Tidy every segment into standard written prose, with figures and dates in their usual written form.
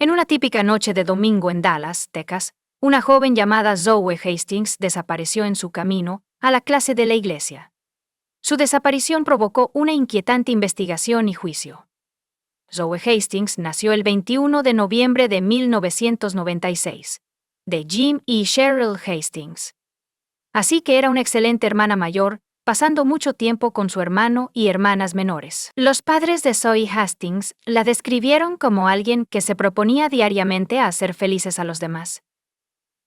En una típica noche de domingo en Dallas, Texas, una joven llamada Zoe Hastings desapareció en su camino a la clase de la iglesia. Su desaparición provocó una inquietante investigación y juicio. Zoe Hastings nació el 21 de noviembre de 1996, de Jim y Cheryl Hastings. Así que era una excelente hermana mayor, pasando mucho tiempo con su hermano y hermanas menores. Los padres de Zoe Hastings la describieron como alguien que se proponía diariamente a hacer felices a los demás.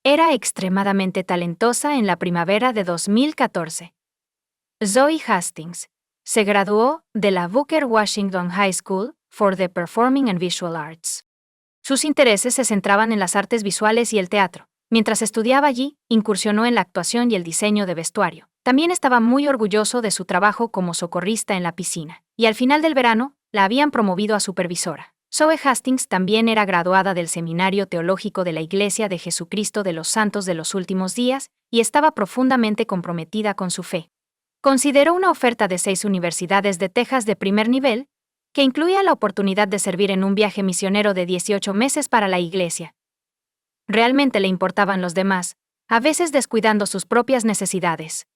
Era extremadamente talentosa en la primavera de 2014. Zoe Hastings se graduó de la Booker Washington High School for the Performing and Visual Arts. Sus intereses se centraban en las artes visuales y el teatro. Mientras estudiaba allí, incursionó en la actuación y el diseño de vestuario. También estaba muy orgulloso de su trabajo como socorrista en la piscina, y al final del verano, la habían promovido a supervisora. Zoe Hastings también era graduada del Seminario Teológico de la Iglesia de Jesucristo de los Santos de los Últimos Días y estaba profundamente comprometida con su fe. Consideró una oferta de 6 universidades de Texas de primer nivel, que incluía la oportunidad de servir en un viaje misionero de 18 meses para la iglesia. Realmente le importaban los demás, a veces descuidando sus propias necesidades.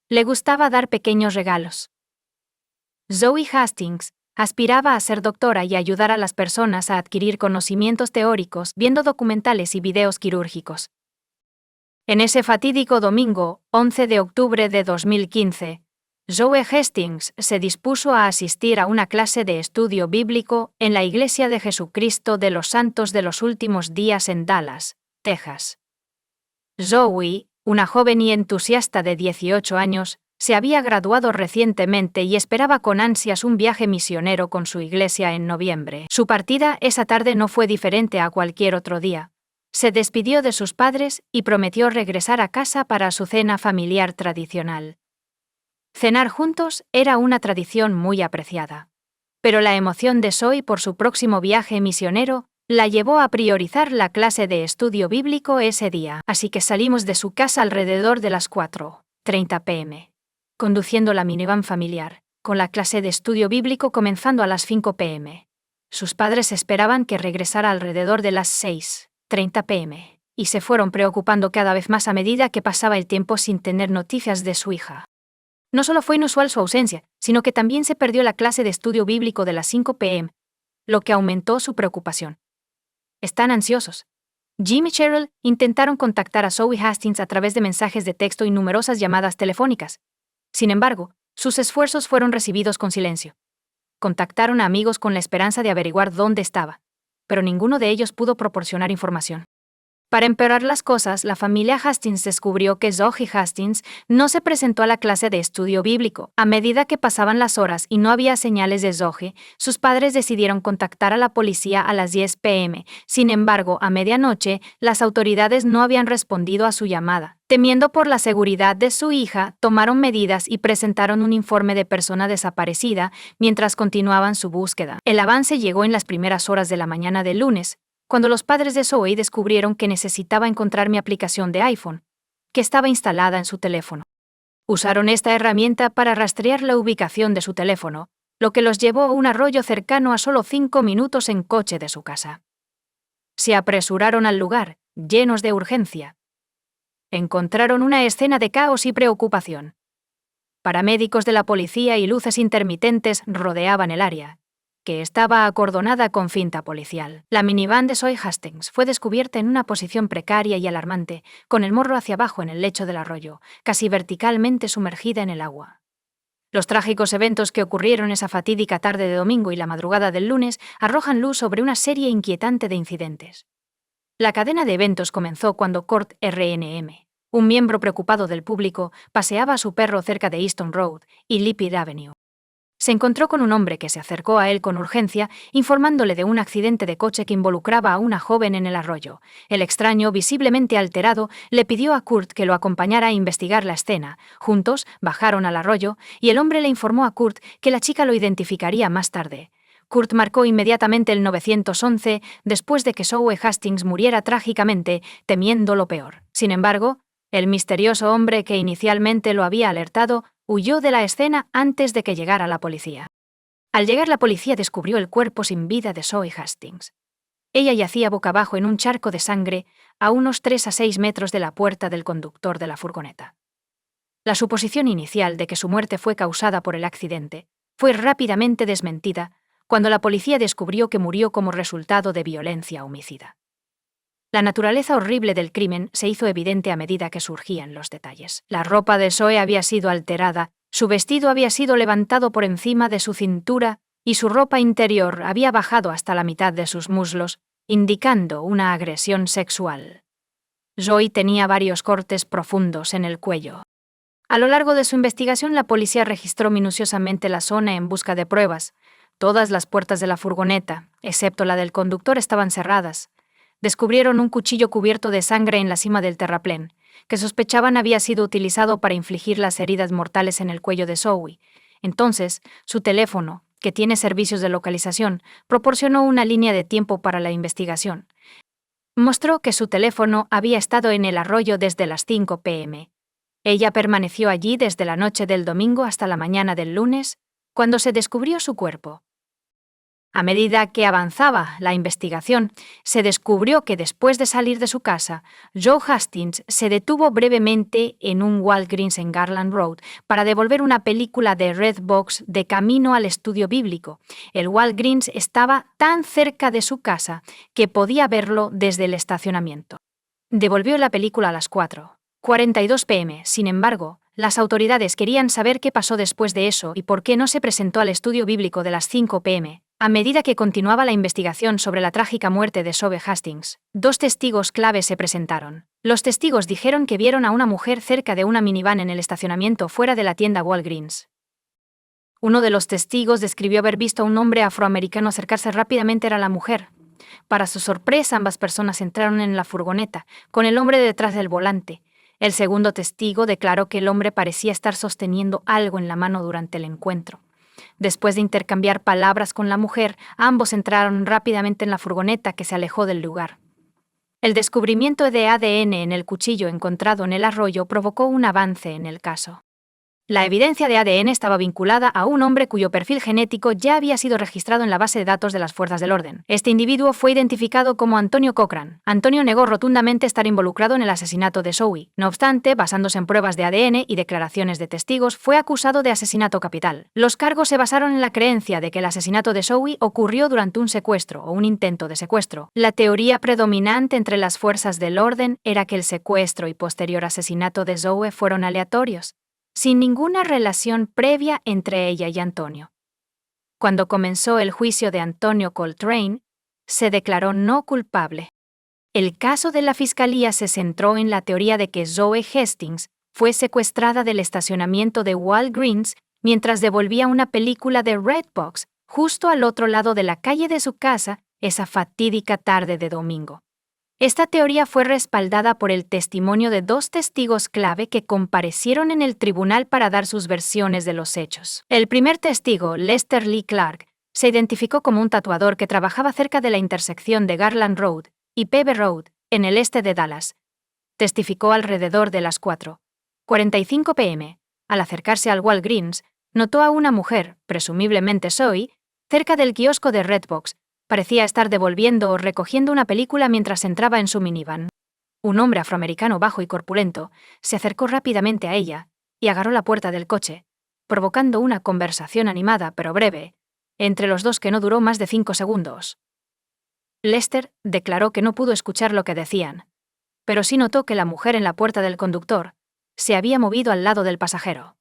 Le gustaba dar pequeños regalos. Zoe Hastings aspiraba a ser doctora y ayudar a las personas a adquirir conocimientos teóricos viendo documentales y videos quirúrgicos. En ese fatídico domingo, 11 de octubre de 2015, Zoe Hastings se dispuso a asistir a una clase de estudio bíblico en la Iglesia de Jesucristo de los Santos de los Últimos Días en Dallas, Texas. Zoe, una joven y entusiasta de 18 años, se había graduado recientemente y esperaba con ansias un viaje misionero con su iglesia en noviembre. Su partida esa tarde no fue diferente a cualquier otro día. Se despidió de sus padres y prometió regresar a casa para su cena familiar tradicional. Cenar juntos era una tradición muy apreciada. Pero la emoción de Zoe por su próximo viaje misionero la llevó a priorizar la clase de estudio bíblico ese día, así que salimos de su casa alrededor de las 4:30 p.m., conduciendo la minivan familiar, con la clase de estudio bíblico comenzando a las 5 p.m. Sus padres esperaban que regresara alrededor de las 6:30 p.m., y se fueron preocupando cada vez más a medida que pasaba el tiempo sin tener noticias de su hija. No solo fue inusual su ausencia, sino que también se perdió la clase de estudio bíblico de las 5 p.m., lo que aumentó su preocupación. Están ansiosos. Jim y Cheryl intentaron contactar a Zoe Hastings a través de mensajes de texto y numerosas llamadas telefónicas. Sin embargo, sus esfuerzos fueron recibidos con silencio. Contactaron a amigos con la esperanza de averiguar dónde estaba, pero ninguno de ellos pudo proporcionar información. Para empeorar las cosas, la familia Hastings descubrió que Zoe Hastings no se presentó a la clase de estudio bíblico. A medida que pasaban las horas y no había señales de Zoe, sus padres decidieron contactar a la policía a las 10 p.m. Sin embargo, a medianoche, las autoridades no habían respondido a su llamada. Temiendo por la seguridad de su hija, tomaron medidas y presentaron un informe de persona desaparecida mientras continuaban su búsqueda. El avance llegó en las primeras horas de la mañana del lunes, cuando los padres de Zoe descubrieron que necesitaba encontrar mi aplicación de iPhone, que estaba instalada en su teléfono. Usaron esta herramienta para rastrear la ubicación de su teléfono, lo que los llevó a un arroyo cercano a solo 5 minutos en coche de su casa. Se apresuraron al lugar, llenos de urgencia. Encontraron una escena de caos y preocupación. Paramédicos de la policía y luces intermitentes rodeaban el área, que estaba acordonada con cinta policial. La minivan de Zoe Hastings fue descubierta en una posición precaria y alarmante, con el morro hacia abajo en el lecho del arroyo, casi verticalmente sumergida en el agua. Los trágicos eventos que ocurrieron esa fatídica tarde de domingo y la madrugada del lunes arrojan luz sobre una serie inquietante de incidentes. La cadena de eventos comenzó cuando Kurt R.N.M., un miembro preocupado del público, paseaba a su perro cerca de Easton Road y Lipid Avenue. Se encontró con un hombre que se acercó a él con urgencia, informándole de un accidente de coche que involucraba a una joven en el arroyo. El extraño, visiblemente alterado, le pidió a Kurt que lo acompañara a investigar la escena. Juntos bajaron al arroyo y el hombre le informó a Kurt que la chica lo identificaría más tarde. Kurt marcó inmediatamente el 911 después de que Zoe Hastings muriera trágicamente, temiendo lo peor. Sin embargo, el misterioso hombre que inicialmente lo había alertado huyó de la escena antes de que llegara la policía. Al llegar la policía descubrió el cuerpo sin vida de Zoe Hastings. Ella yacía boca abajo en un charco de sangre a unos 3 a 6 metros de la puerta del conductor de la furgoneta. La suposición inicial de que su muerte fue causada por el accidente fue rápidamente desmentida cuando la policía descubrió que murió como resultado de violencia homicida. La naturaleza horrible del crimen se hizo evidente a medida que surgían los detalles. La ropa de Zoe había sido alterada, su vestido había sido levantado por encima de su cintura y su ropa interior había bajado hasta la mitad de sus muslos, indicando una agresión sexual. Zoe tenía varios cortes profundos en el cuello. A lo largo de su investigación, la policía registró minuciosamente la zona en busca de pruebas. Todas las puertas de la furgoneta, excepto la del conductor, estaban cerradas. Descubrieron un cuchillo cubierto de sangre en la cima del terraplén, que sospechaban había sido utilizado para infligir las heridas mortales en el cuello de Zoe. Entonces, su teléfono, que tiene servicios de localización, proporcionó una línea de tiempo para la investigación. Mostró que su teléfono había estado en el arroyo desde las 5 p.m. Ella permaneció allí desde la noche del domingo hasta la mañana del lunes, cuando se descubrió su cuerpo. A medida que avanzaba la investigación, se descubrió que después de salir de su casa, Joe Hastings se detuvo brevemente en un Walgreens en Garland Road para devolver una película de Redbox de camino al estudio bíblico. El Walgreens estaba tan cerca de su casa que podía verlo desde el estacionamiento. Devolvió la película a las 4:42 p.m. Sin embargo, las autoridades querían saber qué pasó después de eso y por qué no se presentó al estudio bíblico de las 5 p.m. A medida que continuaba la investigación sobre la trágica muerte de Zoe Hastings, 2 testigos clave se presentaron. Los testigos dijeron que vieron a una mujer cerca de una minivan en el estacionamiento fuera de la tienda Walgreens. Uno de los testigos describió haber visto a un hombre afroamericano acercarse rápidamente a la mujer. Para su sorpresa, ambas personas entraron en la furgoneta, con el hombre detrás del volante. El segundo testigo declaró que el hombre parecía estar sosteniendo algo en la mano durante el encuentro. Después de intercambiar palabras con la mujer, ambos entraron rápidamente en la furgoneta que se alejó del lugar. El descubrimiento de ADN en el cuchillo encontrado en el arroyo provocó un avance en el caso. La evidencia de ADN estaba vinculada a un hombre cuyo perfil genético ya había sido registrado en la base de datos de las fuerzas del orden. Este individuo fue identificado como Antonio Cochran. Antonio negó rotundamente estar involucrado en el asesinato de Zoe. No obstante, basándose en pruebas de ADN y declaraciones de testigos, fue acusado de asesinato capital. Los cargos se basaron en la creencia de que el asesinato de Zoe ocurrió durante un secuestro o un intento de secuestro. La teoría predominante entre las fuerzas del orden era que el secuestro y posterior asesinato de Zoe fueron aleatorios, sin ninguna relación previa entre ella y Antonio. Cuando comenzó el juicio de Antonio Coltrane, se declaró no culpable. El caso de la fiscalía se centró en la teoría de que Zoe Hastings fue secuestrada del estacionamiento de Walgreens mientras devolvía una película de Redbox justo al otro lado de la calle de su casa esa fatídica tarde de domingo. Esta teoría fue respaldada por el testimonio de 2 testigos clave que comparecieron en el tribunal para dar sus versiones de los hechos. El primer testigo, Lester Lee Clark, se identificó como un tatuador que trabajaba cerca de la intersección de Garland Road y Pebe Road, en el este de Dallas. Testificó alrededor de las 4:45 p.m. Al acercarse al Walgreens, notó a una mujer, presumiblemente Zoe, cerca del kiosco de Redbox. Parecía estar devolviendo o recogiendo una película mientras entraba en su minivan. Un hombre afroamericano bajo y corpulento se acercó rápidamente a ella y agarró la puerta del coche, provocando una conversación animada pero breve, entre los dos que no duró más de 5 segundos. Lester declaró que no pudo escuchar lo que decían, pero sí notó que la mujer en la puerta del conductor se había movido al lado del pasajero.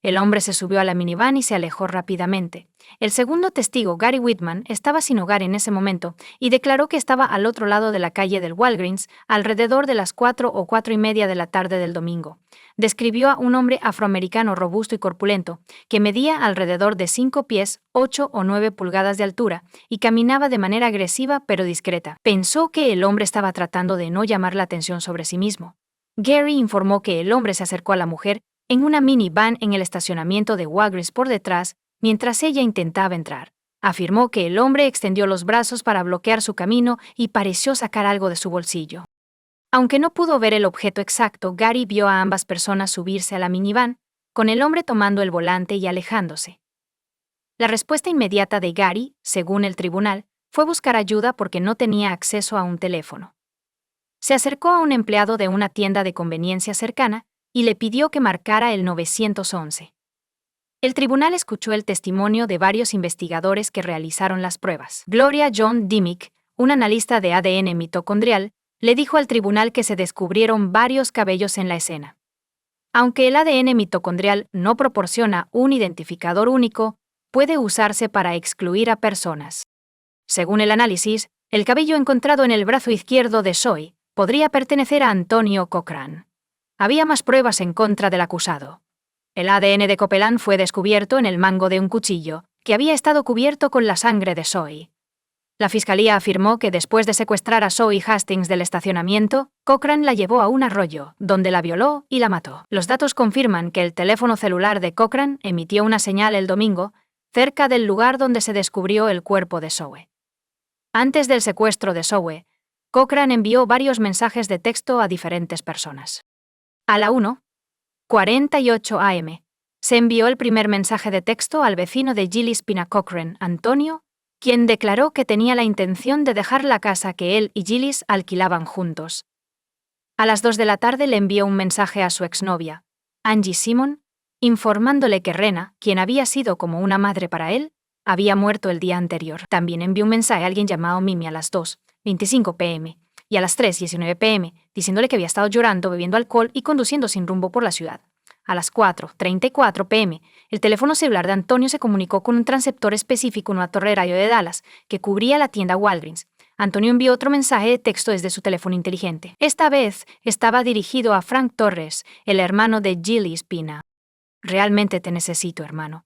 El hombre se subió a la minivan y se alejó rápidamente. El segundo testigo, Gary Whitman, estaba sin hogar en ese momento y declaró que estaba al otro lado de la calle del Walgreens alrededor de las 4 o 4:30 de la tarde del domingo. Describió a un hombre afroamericano robusto y corpulento que medía alrededor de 5 pies, 8 o 9 pulgadas de altura y caminaba de manera agresiva pero discreta. Pensó que el hombre estaba tratando de no llamar la atención sobre sí mismo. Gary informó que el hombre se acercó a la mujer en una minivan en el estacionamiento de Walgreens por detrás, mientras ella intentaba entrar. Afirmó que el hombre extendió los brazos para bloquear su camino y pareció sacar algo de su bolsillo. Aunque no pudo ver el objeto exacto, Gary vio a ambas personas subirse a la minivan, con el hombre tomando el volante y alejándose. La respuesta inmediata de Gary, según el tribunal, fue a buscar ayuda porque no tenía acceso a un teléfono. Se acercó a un empleado de una tienda de conveniencia cercana y le pidió que marcara el 911. El tribunal escuchó el testimonio de varios investigadores que realizaron las pruebas. Gloria John Dimick, un analista de ADN mitocondrial, le dijo al tribunal que se descubrieron varios cabellos en la escena. Aunque el ADN mitocondrial no proporciona un identificador único, puede usarse para excluir a personas. Según el análisis, el cabello encontrado en el brazo izquierdo de Zoe podría pertenecer a Antonio Cochran. Había más pruebas en contra del acusado. El ADN de Copeland fue descubierto en el mango de un cuchillo, que había estado cubierto con la sangre de Zoe. La fiscalía afirmó que después de secuestrar a Zoe Hastings del estacionamiento, Cochran la llevó a un arroyo, donde la violó y la mató. Los datos confirman que el teléfono celular de Cochran emitió una señal el domingo, cerca del lugar donde se descubrió el cuerpo de Zoe. Antes del secuestro de Zoe, Cochran envió varios mensajes de texto a diferentes personas. A la 1:48 a.m., se envió el primer mensaje de texto al vecino de Gillis Pina Cochran, Antonio, quien declaró que tenía la intención de dejar la casa que él y Gillis alquilaban juntos. A las 2 de la tarde le envió un mensaje a su exnovia, Angie Simon, informándole que Rena, quien había sido como una madre para él, había muerto el día anterior. También envió un mensaje a alguien llamado Mimi a las 2:25 p.m. y a las 3:19 p.m., diciéndole que había estado llorando, bebiendo alcohol y conduciendo sin rumbo por la ciudad. A las 4:34 p.m., el teléfono celular de Antonio se comunicó con un transceptor específico en una torre de radio de Dallas que cubría la tienda Walgreens. Antonio envió otro mensaje de texto desde su teléfono inteligente. Esta vez estaba dirigido a Frank Torres, el hermano de Gillis Pina. Realmente te necesito, hermano.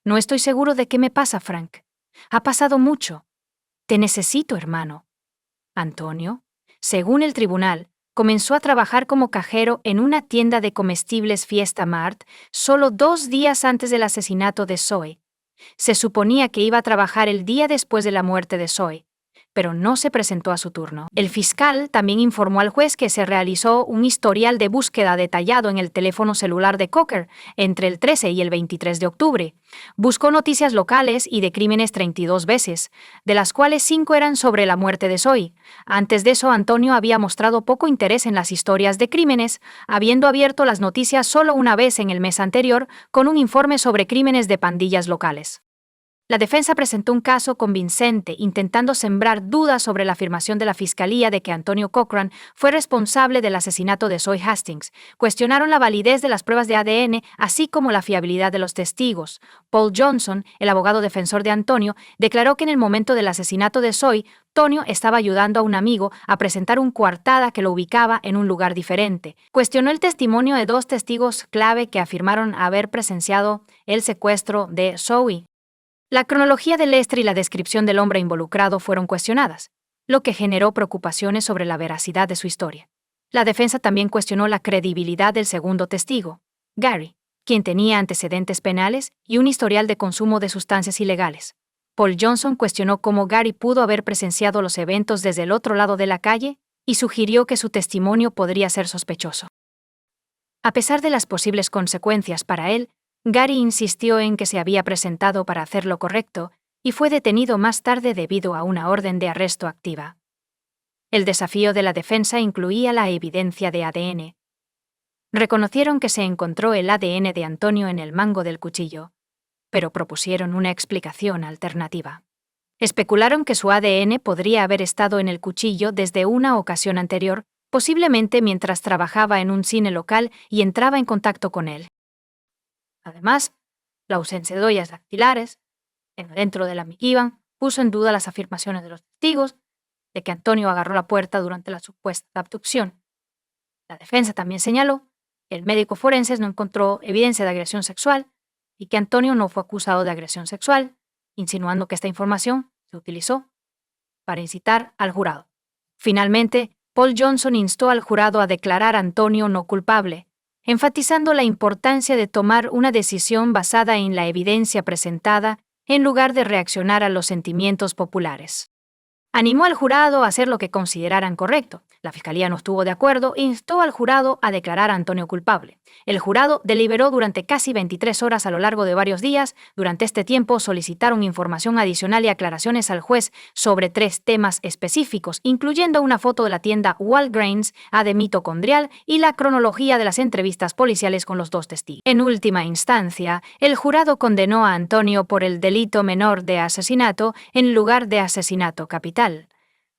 No estoy seguro de qué me pasa, Frank. Ha pasado mucho. Te necesito, hermano. Antonio, según el tribunal, comenzó a trabajar como cajero en una tienda de comestibles Fiesta Mart solo 2 días antes del asesinato de Zoe. Se suponía que iba a trabajar el día después de la muerte de Zoe, pero no se presentó a su turno. El fiscal también informó al juez que se realizó un historial de búsqueda detallado en el teléfono celular de Cocker entre el 13 y el 23 de octubre. Buscó noticias locales y de crímenes 32 veces, de las cuales 5 eran sobre la muerte de Zoe. Antes de eso, Antonio había mostrado poco interés en las historias de crímenes, habiendo abierto las noticias solo una vez en el mes anterior con un informe sobre crímenes de pandillas locales. La defensa presentó un caso convincente intentando sembrar dudas sobre la afirmación de la fiscalía de que Antonio Cochran fue responsable del asesinato de Zoe Hastings. Cuestionaron la validez de las pruebas de ADN, así como la fiabilidad de los testigos. Paul Johnson, el abogado defensor de Antonio, declaró que en el momento del asesinato de Zoe, Antonio estaba ayudando a un amigo a presentar un coartada que lo ubicaba en un lugar diferente. Cuestionó el testimonio de 2 testigos clave que afirmaron haber presenciado el secuestro de Zoe. La cronología de Lester y la descripción del hombre involucrado fueron cuestionadas, lo que generó preocupaciones sobre la veracidad de su historia. La defensa también cuestionó la credibilidad del segundo testigo, Gary, quien tenía antecedentes penales y un historial de consumo de sustancias ilegales. Paul Johnson cuestionó cómo Gary pudo haber presenciado los eventos desde el otro lado de la calle y sugirió que su testimonio podría ser sospechoso. A pesar de las posibles consecuencias para él, Gary insistió en que se había presentado para hacer lo correcto y fue detenido más tarde debido a una orden de arresto activa. El desafío de la defensa incluía la evidencia de ADN. Reconocieron que se encontró el ADN de Antonio en el mango del cuchillo, pero propusieron una explicación alternativa. Especularon que su ADN podría haber estado en el cuchillo desde una ocasión anterior, posiblemente mientras trabajaba en un cine local y entraba en contacto con él. Además, la ausencia de huellas dactilares dentro de la minivan puso en duda las afirmaciones de los testigos de que Antonio agarró la puerta durante la supuesta abducción. La defensa también señaló que el médico forense no encontró evidencia de agresión sexual y que Antonio no fue acusado de agresión sexual, insinuando que esta información se utilizó para incitar al jurado. Finalmente, Paul Johnson instó al jurado a declarar a Antonio no culpable, enfatizando la importancia de tomar una decisión basada en la evidencia presentada en lugar de reaccionar a los sentimientos populares. Animó al jurado a hacer lo que consideraran correcto. La fiscalía no estuvo de acuerdo e instó al jurado a declarar a Antonio culpable. El jurado deliberó durante casi 23 horas a lo largo de varios días. Durante este tiempo solicitaron información adicional y aclaraciones al juez sobre 3 temas específicos, incluyendo una foto de la tienda Walgreens, de mitocondrial y la cronología de las entrevistas policiales con los 2 testigos. En última instancia, el jurado condenó a Antonio por el delito menor de asesinato en lugar de asesinato capital.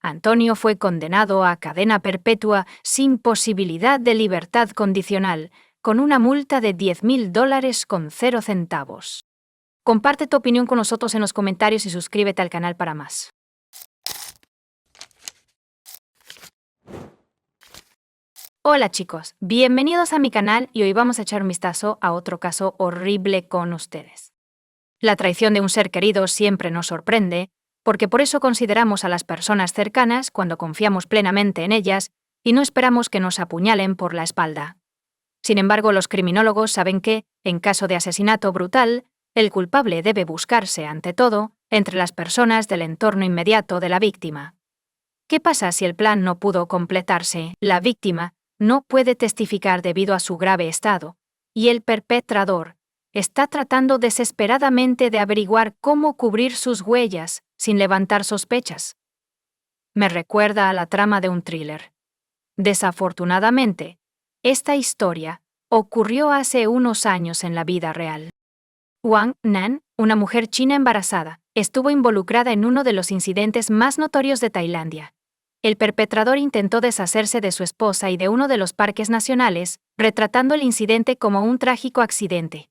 Antonio fue condenado a cadena perpetua sin posibilidad de libertad condicional, con una multa de $10,000 con 0 centavos. Comparte tu opinión con nosotros en los comentarios y suscríbete al canal para más. Hola chicos, bienvenidos a mi canal y hoy vamos a echar un vistazo a otro caso horrible con ustedes. La traición de un ser querido siempre nos sorprende, porque por eso consideramos a las personas cercanas cuando confiamos plenamente en ellas y no esperamos que nos apuñalen por la espalda. Sin embargo, los criminólogos saben que, en caso de asesinato brutal, el culpable debe buscarse, ante todo, entre las personas del entorno inmediato de la víctima. ¿Qué pasa si el plan no pudo completarse? La víctima no puede testificar debido a su grave estado, y el perpetrador está tratando desesperadamente de averiguar cómo cubrir sus huellas sin levantar sospechas. Me recuerda a la trama de un thriller. Desafortunadamente, esta historia ocurrió hace unos años en la vida real. Wang Nan, una mujer china embarazada, estuvo involucrada en uno de los incidentes más notorios de Tailandia. El perpetrador intentó deshacerse de su esposa y de uno de los parques nacionales, retratando el incidente como un trágico accidente.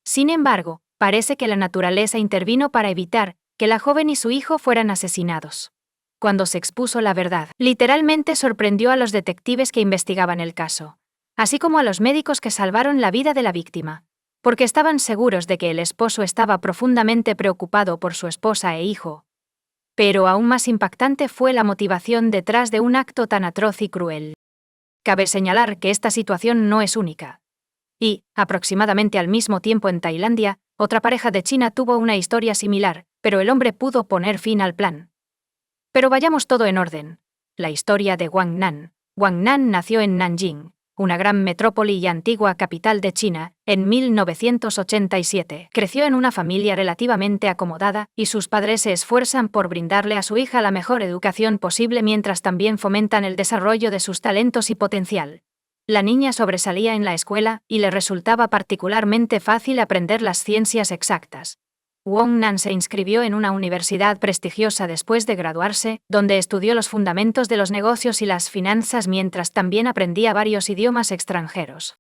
Sin embargo, parece que la naturaleza intervino para evitar que la joven y su hijo fueran asesinados. Cuando se expuso la verdad, literalmente sorprendió a los detectives que investigaban el caso, así como a los médicos que salvaron la vida de la víctima, porque estaban seguros de que el esposo estaba profundamente preocupado por su esposa e hijo. Pero aún más impactante fue la motivación detrás de un acto tan atroz y cruel. Cabe señalar que esta situación no es única. Y, aproximadamente al mismo tiempo en Tailandia, otra pareja de China tuvo una historia similar, pero el hombre pudo poner fin al plan. Pero vayamos todo en orden. La historia de Wang Nan. Wang Nan nació en Nanjing, una gran metrópoli y antigua capital de China, en 1987. Creció en una familia relativamente acomodada y sus padres se esfuerzan por brindarle a su hija la mejor educación posible mientras también fomentan el desarrollo de sus talentos y potencial. La niña sobresalía en la escuela y le resultaba particularmente fácil aprender las ciencias exactas. Wang Nan se inscribió en una universidad prestigiosa después de graduarse, donde estudió los fundamentos de los negocios y las finanzas mientras también aprendía varios idiomas extranjeros.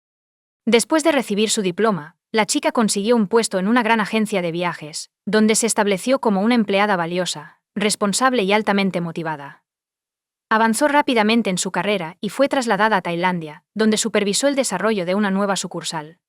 Después de recibir su diploma, la chica consiguió un puesto en una gran agencia de viajes, donde se estableció como una empleada valiosa, responsable y altamente motivada. Avanzó rápidamente en su carrera y fue trasladada a Tailandia, donde supervisó el desarrollo de una nueva sucursal.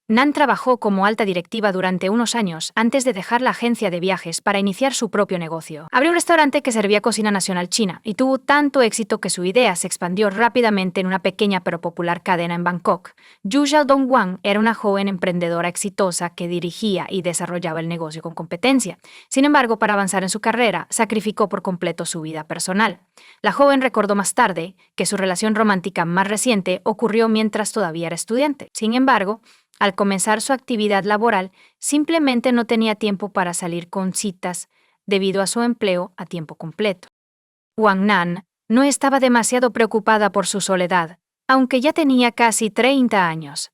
Nan trabajó como alta directiva durante unos años antes de dejar la agencia de viajes para iniciar su propio negocio. Abrió un restaurante que servía cocina nacional china y tuvo tanto éxito que su idea se expandió rápidamente en una pequeña pero popular cadena en Bangkok. Yu Xiaodong Wang era una joven emprendedora exitosa que dirigía y desarrollaba el negocio con competencia. Sin embargo, para avanzar en su carrera, sacrificó por completo su vida personal. La joven recordó más tarde que su relación romántica más reciente ocurrió mientras todavía era estudiante. Sin embargo, al comenzar su actividad laboral, simplemente no tenía tiempo para salir con citas debido a su empleo a tiempo completo. Wang Nan no estaba demasiado preocupada por su soledad, aunque ya tenía casi 30 años.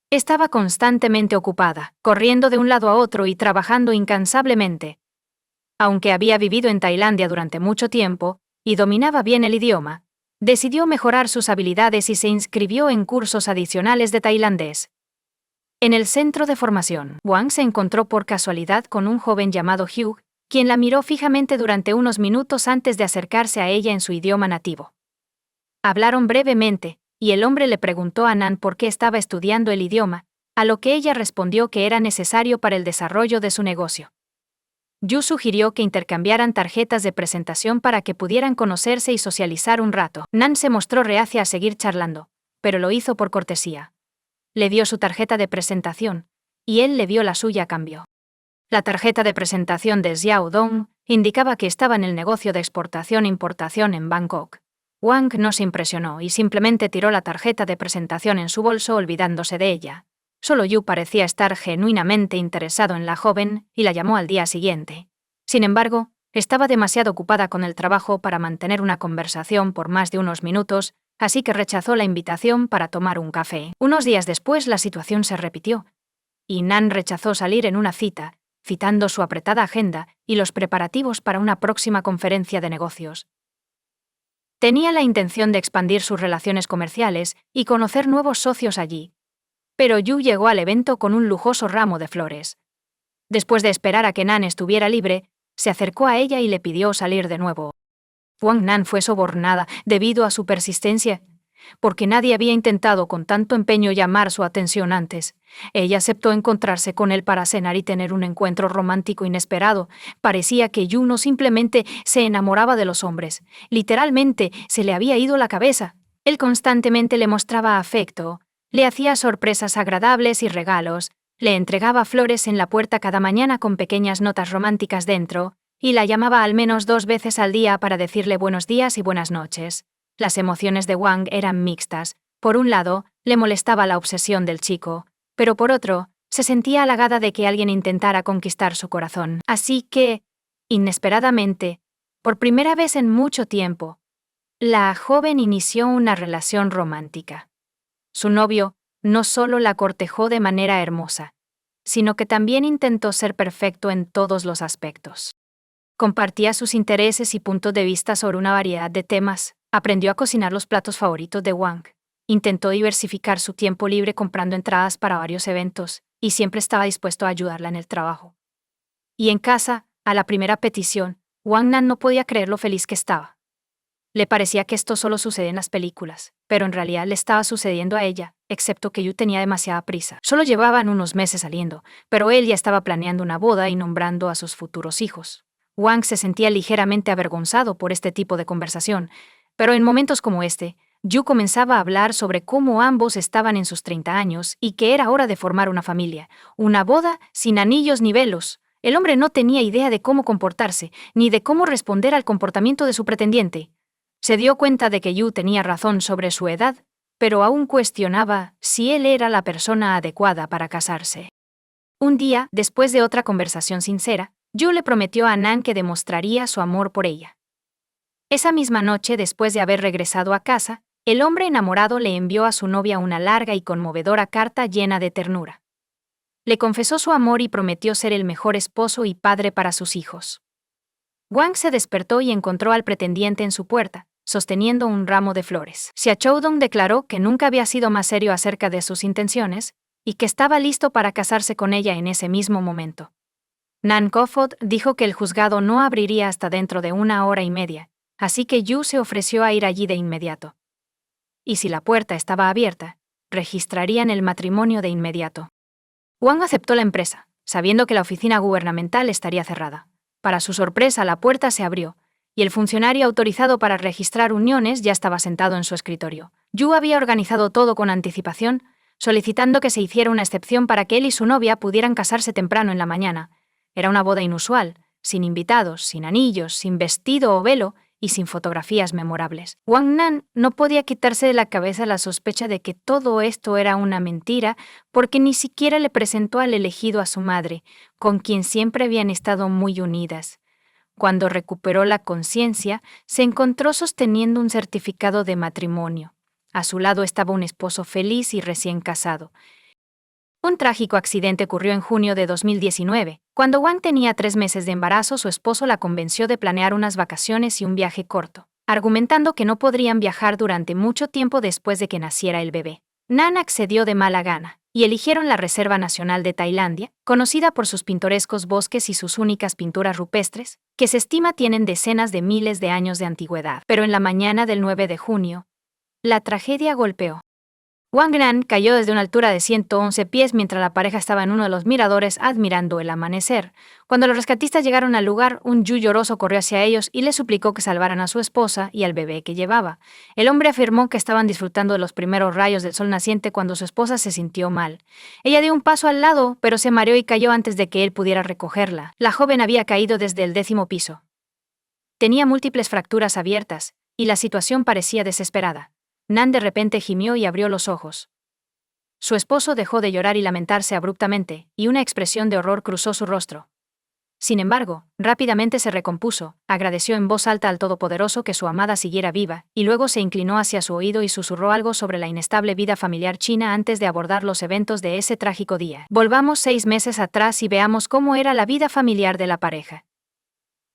Estaba constantemente ocupada, corriendo de un lado a otro y trabajando incansablemente. Aunque había vivido en Tailandia durante mucho tiempo y dominaba bien el idioma, decidió mejorar sus habilidades y se inscribió en cursos adicionales de tailandés. En el centro de formación, Wang se encontró por casualidad con un joven llamado Hugh, quien la miró fijamente durante unos minutos antes de acercarse a ella en su idioma nativo. Hablaron brevemente, y el hombre le preguntó a Nan por qué estaba estudiando el idioma, a lo que ella respondió que era necesario para el desarrollo de su negocio. Yu sugirió que intercambiaran tarjetas de presentación para que pudieran conocerse y socializar un rato. Nan se mostró reacia a seguir charlando, pero lo hizo por cortesía. Le dio su tarjeta de presentación, y él le dio la suya a cambio. La tarjeta de presentación de Xiao Dong indicaba que estaba en el negocio de exportación e importación en Bangkok. Wang no se impresionó y simplemente tiró la tarjeta de presentación en su bolso olvidándose de ella. Solo Yu parecía estar genuinamente interesado en la joven y la llamó al día siguiente. Sin embargo, estaba demasiado ocupada con el trabajo para mantener una conversación por más de unos minutos, así que rechazó la invitación para tomar un café. Unos días después la situación se repitió, y Nan rechazó salir en una cita, citando su apretada agenda y los preparativos para una próxima conferencia de negocios. Tenía la intención de expandir sus relaciones comerciales y conocer nuevos socios allí. Pero Yu llegó al evento con un lujoso ramo de flores. Después de esperar a que Nan estuviera libre, se acercó a ella y le pidió salir de nuevo. Wang Nan fue sobornada debido a su persistencia, porque nadie había intentado con tanto empeño llamar su atención antes. Ella aceptó encontrarse con él para cenar y tener un encuentro romántico inesperado. Parecía que Yu no simplemente se enamoraba de los hombres, literalmente se le había ido la cabeza. Él constantemente le mostraba afecto, le hacía sorpresas agradables y regalos, le entregaba flores en la puerta cada mañana con pequeñas notas románticas dentro, y la llamaba al menos 2 veces al día para decirle buenos días y buenas noches. Las emociones de Wang eran mixtas. Por un lado, le molestaba la obsesión del chico, pero por otro, se sentía halagada de que alguien intentara conquistar su corazón. Así que, inesperadamente, por primera vez en mucho tiempo, la joven inició una relación romántica. Su novio no solo la cortejó de manera hermosa, sino que también intentó ser perfecto en todos los aspectos. Compartía sus intereses y puntos de vista sobre una variedad de temas, aprendió a cocinar los platos favoritos de Wang, intentó diversificar su tiempo libre comprando entradas para varios eventos, y siempre estaba dispuesto a ayudarla en el trabajo. Y en casa, a la primera petición, Wang Nan no podía creer lo feliz que estaba. Le parecía que esto solo sucede en las películas, pero en realidad le estaba sucediendo a ella, excepto que Yu tenía demasiada prisa. Solo llevaban unos meses saliendo, pero él ya estaba planeando una boda y nombrando a sus futuros hijos. Wang se sentía ligeramente avergonzado por este tipo de conversación, pero en momentos como este, Yu comenzaba a hablar sobre cómo ambos estaban en sus 30 años y que era hora de formar una familia, una boda sin anillos ni velos. El hombre no tenía idea de cómo comportarse, ni de cómo responder al comportamiento de su pretendiente. Se dio cuenta de que Yu tenía razón sobre su edad, pero aún cuestionaba si él era la persona adecuada para casarse. Un día, después de otra conversación sincera, Yu le prometió a Nan que demostraría su amor por ella. Esa misma noche, después de haber regresado a casa, el hombre enamorado le envió a su novia una larga y conmovedora carta llena de ternura. Le confesó su amor y prometió ser el mejor esposo y padre para sus hijos. Wang se despertó y encontró al pretendiente en su puerta, sosteniendo un ramo de flores. Xiaochaudong declaró que nunca había sido más serio acerca de sus intenciones y que estaba listo para casarse con ella en ese mismo momento. Nan Kofod dijo que el juzgado no abriría hasta dentro de 1 hora y media, así que Yu se ofreció a ir allí de inmediato. Y si la puerta estaba abierta, registrarían el matrimonio de inmediato. Wang aceptó la empresa, sabiendo que la oficina gubernamental estaría cerrada. Para su sorpresa, la puerta se abrió, y el funcionario autorizado para registrar uniones ya estaba sentado en su escritorio. Yu había organizado todo con anticipación, solicitando que se hiciera una excepción para que él y su novia pudieran casarse temprano en la mañana. Era una boda inusual, sin invitados, sin anillos, sin vestido o velo y sin fotografías memorables. Wang Nan no podía quitarse de la cabeza la sospecha de que todo esto era una mentira, porque ni siquiera le presentó al elegido a su madre, con quien siempre habían estado muy unidas. Cuando recuperó la conciencia, se encontró sosteniendo un certificado de matrimonio. A su lado estaba un esposo feliz y recién casado. Un trágico accidente ocurrió en junio de 2019. Cuando Wang tenía 3 meses de embarazo, su esposo la convenció de planear unas vacaciones y un viaje corto, argumentando que no podrían viajar durante mucho tiempo después de que naciera el bebé. Nan accedió de mala gana, y eligieron la Reserva Nacional de Tailandia, conocida por sus pintorescos bosques y sus únicas pinturas rupestres, que se estima tienen decenas de miles de años de antigüedad. Pero en la mañana del 9 de junio, la tragedia golpeó. Wang Nan cayó desde una altura de 111 pies mientras la pareja estaba en uno de los miradores admirando el amanecer. Cuando los rescatistas llegaron al lugar, un Yu lloroso corrió hacia ellos y les suplicó que salvaran a su esposa y al bebé que llevaba. El hombre afirmó que estaban disfrutando de los primeros rayos del sol naciente cuando su esposa se sintió mal. Ella dio un paso al lado, pero se mareó y cayó antes de que él pudiera recogerla. La joven había caído desde el 10º piso. Tenía múltiples fracturas abiertas, y la situación parecía desesperada. Nan de repente gimió y abrió los ojos. Su esposo dejó de llorar y lamentarse abruptamente, y una expresión de horror cruzó su rostro. Sin embargo, rápidamente se recompuso, agradeció en voz alta al Todopoderoso que su amada siguiera viva, y luego se inclinó hacia su oído y susurró algo sobre la inestable vida familiar china antes de abordar los eventos de ese trágico día. Volvamos 6 meses atrás y veamos cómo era la vida familiar de la pareja.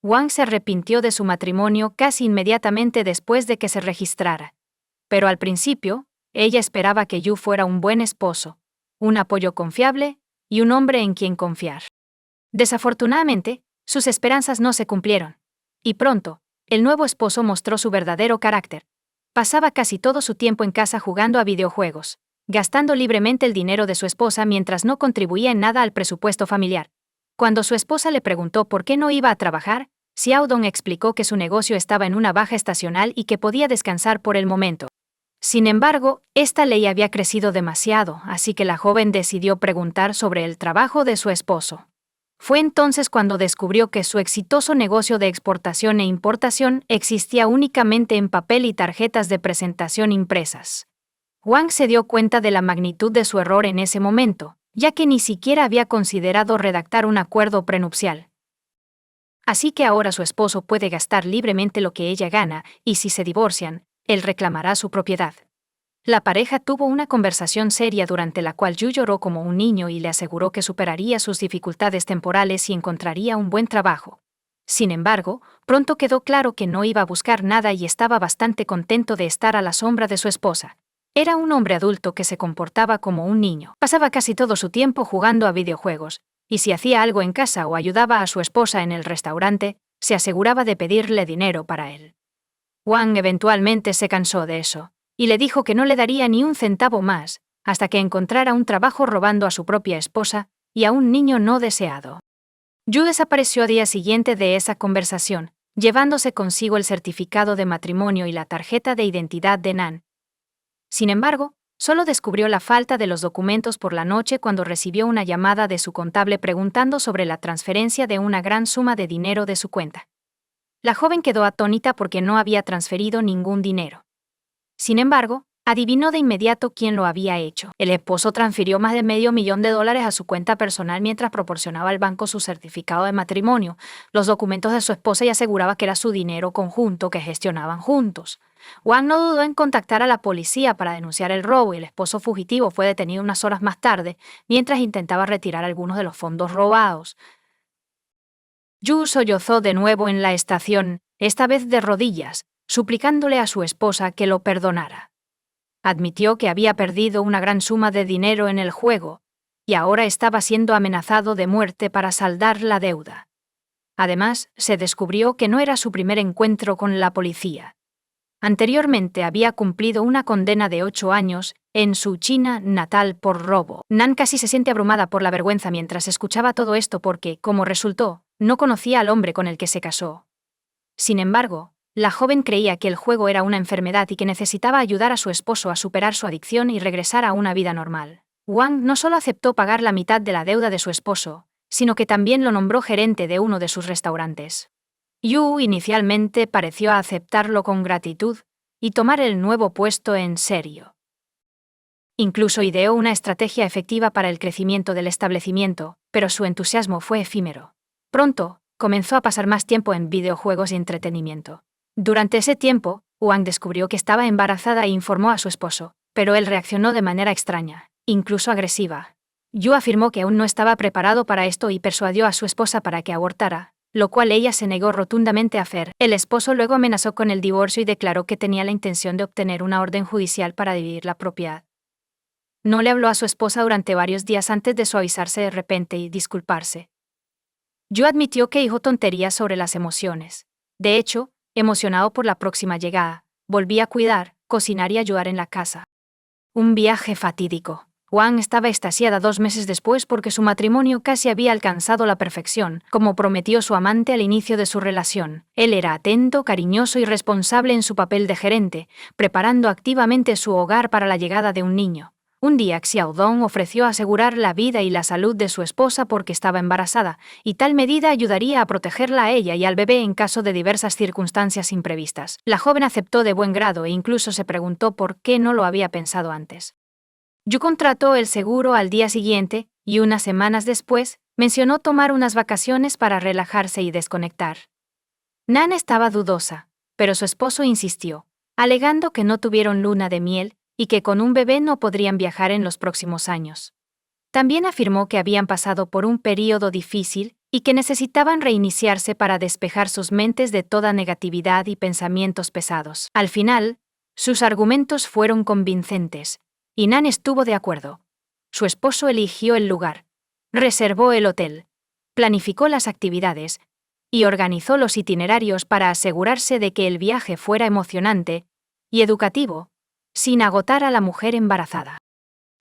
Wang se arrepintió de su matrimonio casi inmediatamente después de que se registrara. Pero al principio, ella esperaba que Yu fuera un buen esposo, un apoyo confiable y un hombre en quien confiar. Desafortunadamente, sus esperanzas no se cumplieron. Y pronto, el nuevo esposo mostró su verdadero carácter. Pasaba casi todo su tiempo en casa jugando a videojuegos, gastando libremente el dinero de su esposa mientras no contribuía en nada al presupuesto familiar. Cuando su esposa le preguntó por qué no iba a trabajar, Xiao Dong explicó que su negocio estaba en una baja estacional y que podía descansar por el momento. Sin embargo, esta ley había crecido demasiado, así que la joven decidió preguntar sobre el trabajo de su esposo. Fue entonces cuando descubrió que su exitoso negocio de exportación e importación existía únicamente en papel y tarjetas de presentación impresas. Wang se dio cuenta de la magnitud de su error en ese momento, ya que ni siquiera había considerado redactar un acuerdo prenupcial. Así que ahora su esposo puede gastar libremente lo que ella gana, y si se divorcian, él reclamará su propiedad. La pareja tuvo una conversación seria durante la cual Yu lloró como un niño y le aseguró que superaría sus dificultades temporales y encontraría un buen trabajo. Sin embargo, pronto quedó claro que no iba a buscar nada y estaba bastante contento de estar a la sombra de su esposa. Era un hombre adulto que se comportaba como un niño. Pasaba casi todo su tiempo jugando a videojuegos, y si hacía algo en casa o ayudaba a su esposa en el restaurante, se aseguraba de pedirle dinero para él. Wang eventualmente se cansó de eso, y le dijo que no le daría ni un centavo más, hasta que encontrara un trabajo robando a su propia esposa y a un niño no deseado. Yu desapareció al día siguiente de esa conversación, llevándose consigo el certificado de matrimonio y la tarjeta de identidad de Nan. Sin embargo, solo descubrió la falta de los documentos por la noche cuando recibió una llamada de su contable preguntando sobre la transferencia de una gran suma de dinero de su cuenta. La joven quedó atónita porque no había transferido ningún dinero. Sin embargo, adivinó de inmediato quién lo había hecho. El esposo transfirió más de $500,000 a su cuenta personal mientras proporcionaba al banco su certificado de matrimonio, los documentos de su esposa y aseguraba que era su dinero conjunto que gestionaban juntos. Wang no dudó en contactar a la policía para denunciar el robo y el esposo fugitivo fue detenido unas horas más tarde mientras intentaba retirar algunos de los fondos robados. Yu sollozó de nuevo en la estación, esta vez de rodillas, suplicándole a su esposa que lo perdonara. Admitió que había perdido una gran suma de dinero en el juego, y ahora estaba siendo amenazado de muerte para saldar la deuda. Además, se descubrió que no era su primer encuentro con la policía. Anteriormente había cumplido una condena de 8 años en su China natal por robo. Nan casi se siente abrumada por la vergüenza mientras escuchaba todo esto porque, como resultó, no conocía al hombre con el que se casó. Sin embargo, la joven creía que el juego era una enfermedad y que necesitaba ayudar a su esposo a superar su adicción y regresar a una vida normal. Wang no solo aceptó pagar la mitad de la deuda de su esposo, sino que también lo nombró gerente de uno de sus restaurantes. Yu inicialmente pareció aceptarlo con gratitud y tomar el nuevo puesto en serio. Incluso ideó una estrategia efectiva para el crecimiento del establecimiento, pero su entusiasmo fue efímero. Pronto, comenzó a pasar más tiempo en videojuegos y entretenimiento. Durante ese tiempo, Wang descubrió que estaba embarazada e informó a su esposo, pero él reaccionó de manera extraña, incluso agresiva. Yu afirmó que aún no estaba preparado para esto y persuadió a su esposa para que abortara, lo cual ella se negó rotundamente a hacer. El esposo luego amenazó con el divorcio y declaró que tenía la intención de obtener una orden judicial para dividir la propiedad. No le habló a su esposa durante varios días antes de suavizarse de repente y disculparse. Yu admitió que dijo tonterías sobre las emociones. De hecho, emocionado por la próxima llegada, volvía a cuidar, cocinar y ayudar en la casa. Un viaje fatídico. Wang estaba extasiada 2 meses después porque su matrimonio casi había alcanzado la perfección, como prometió su amante al inicio de su relación. Él era atento, cariñoso y responsable en su papel de gerente, preparando activamente su hogar para la llegada de un niño. Un día Xiaodong ofreció asegurar la vida y la salud de su esposa porque estaba embarazada, y tal medida ayudaría a protegerla a ella y al bebé en caso de diversas circunstancias imprevistas. La joven aceptó de buen grado e incluso se preguntó por qué no lo había pensado antes. Yu contrató el seguro al día siguiente, y unas semanas después, mencionó tomar unas vacaciones para relajarse y desconectar. Nan estaba dudosa, pero su esposo insistió, alegando que no tuvieron luna de miel y que con un bebé no podrían viajar en los próximos años. También afirmó que habían pasado por un período difícil y que necesitaban reiniciarse para despejar sus mentes de toda negatividad y pensamientos pesados. Al final, sus argumentos fueron convincentes, y Nan estuvo de acuerdo. Su esposo eligió el lugar, reservó el hotel, planificó las actividades y organizó los itinerarios para asegurarse de que el viaje fuera emocionante y educativo, sin agotar a la mujer embarazada.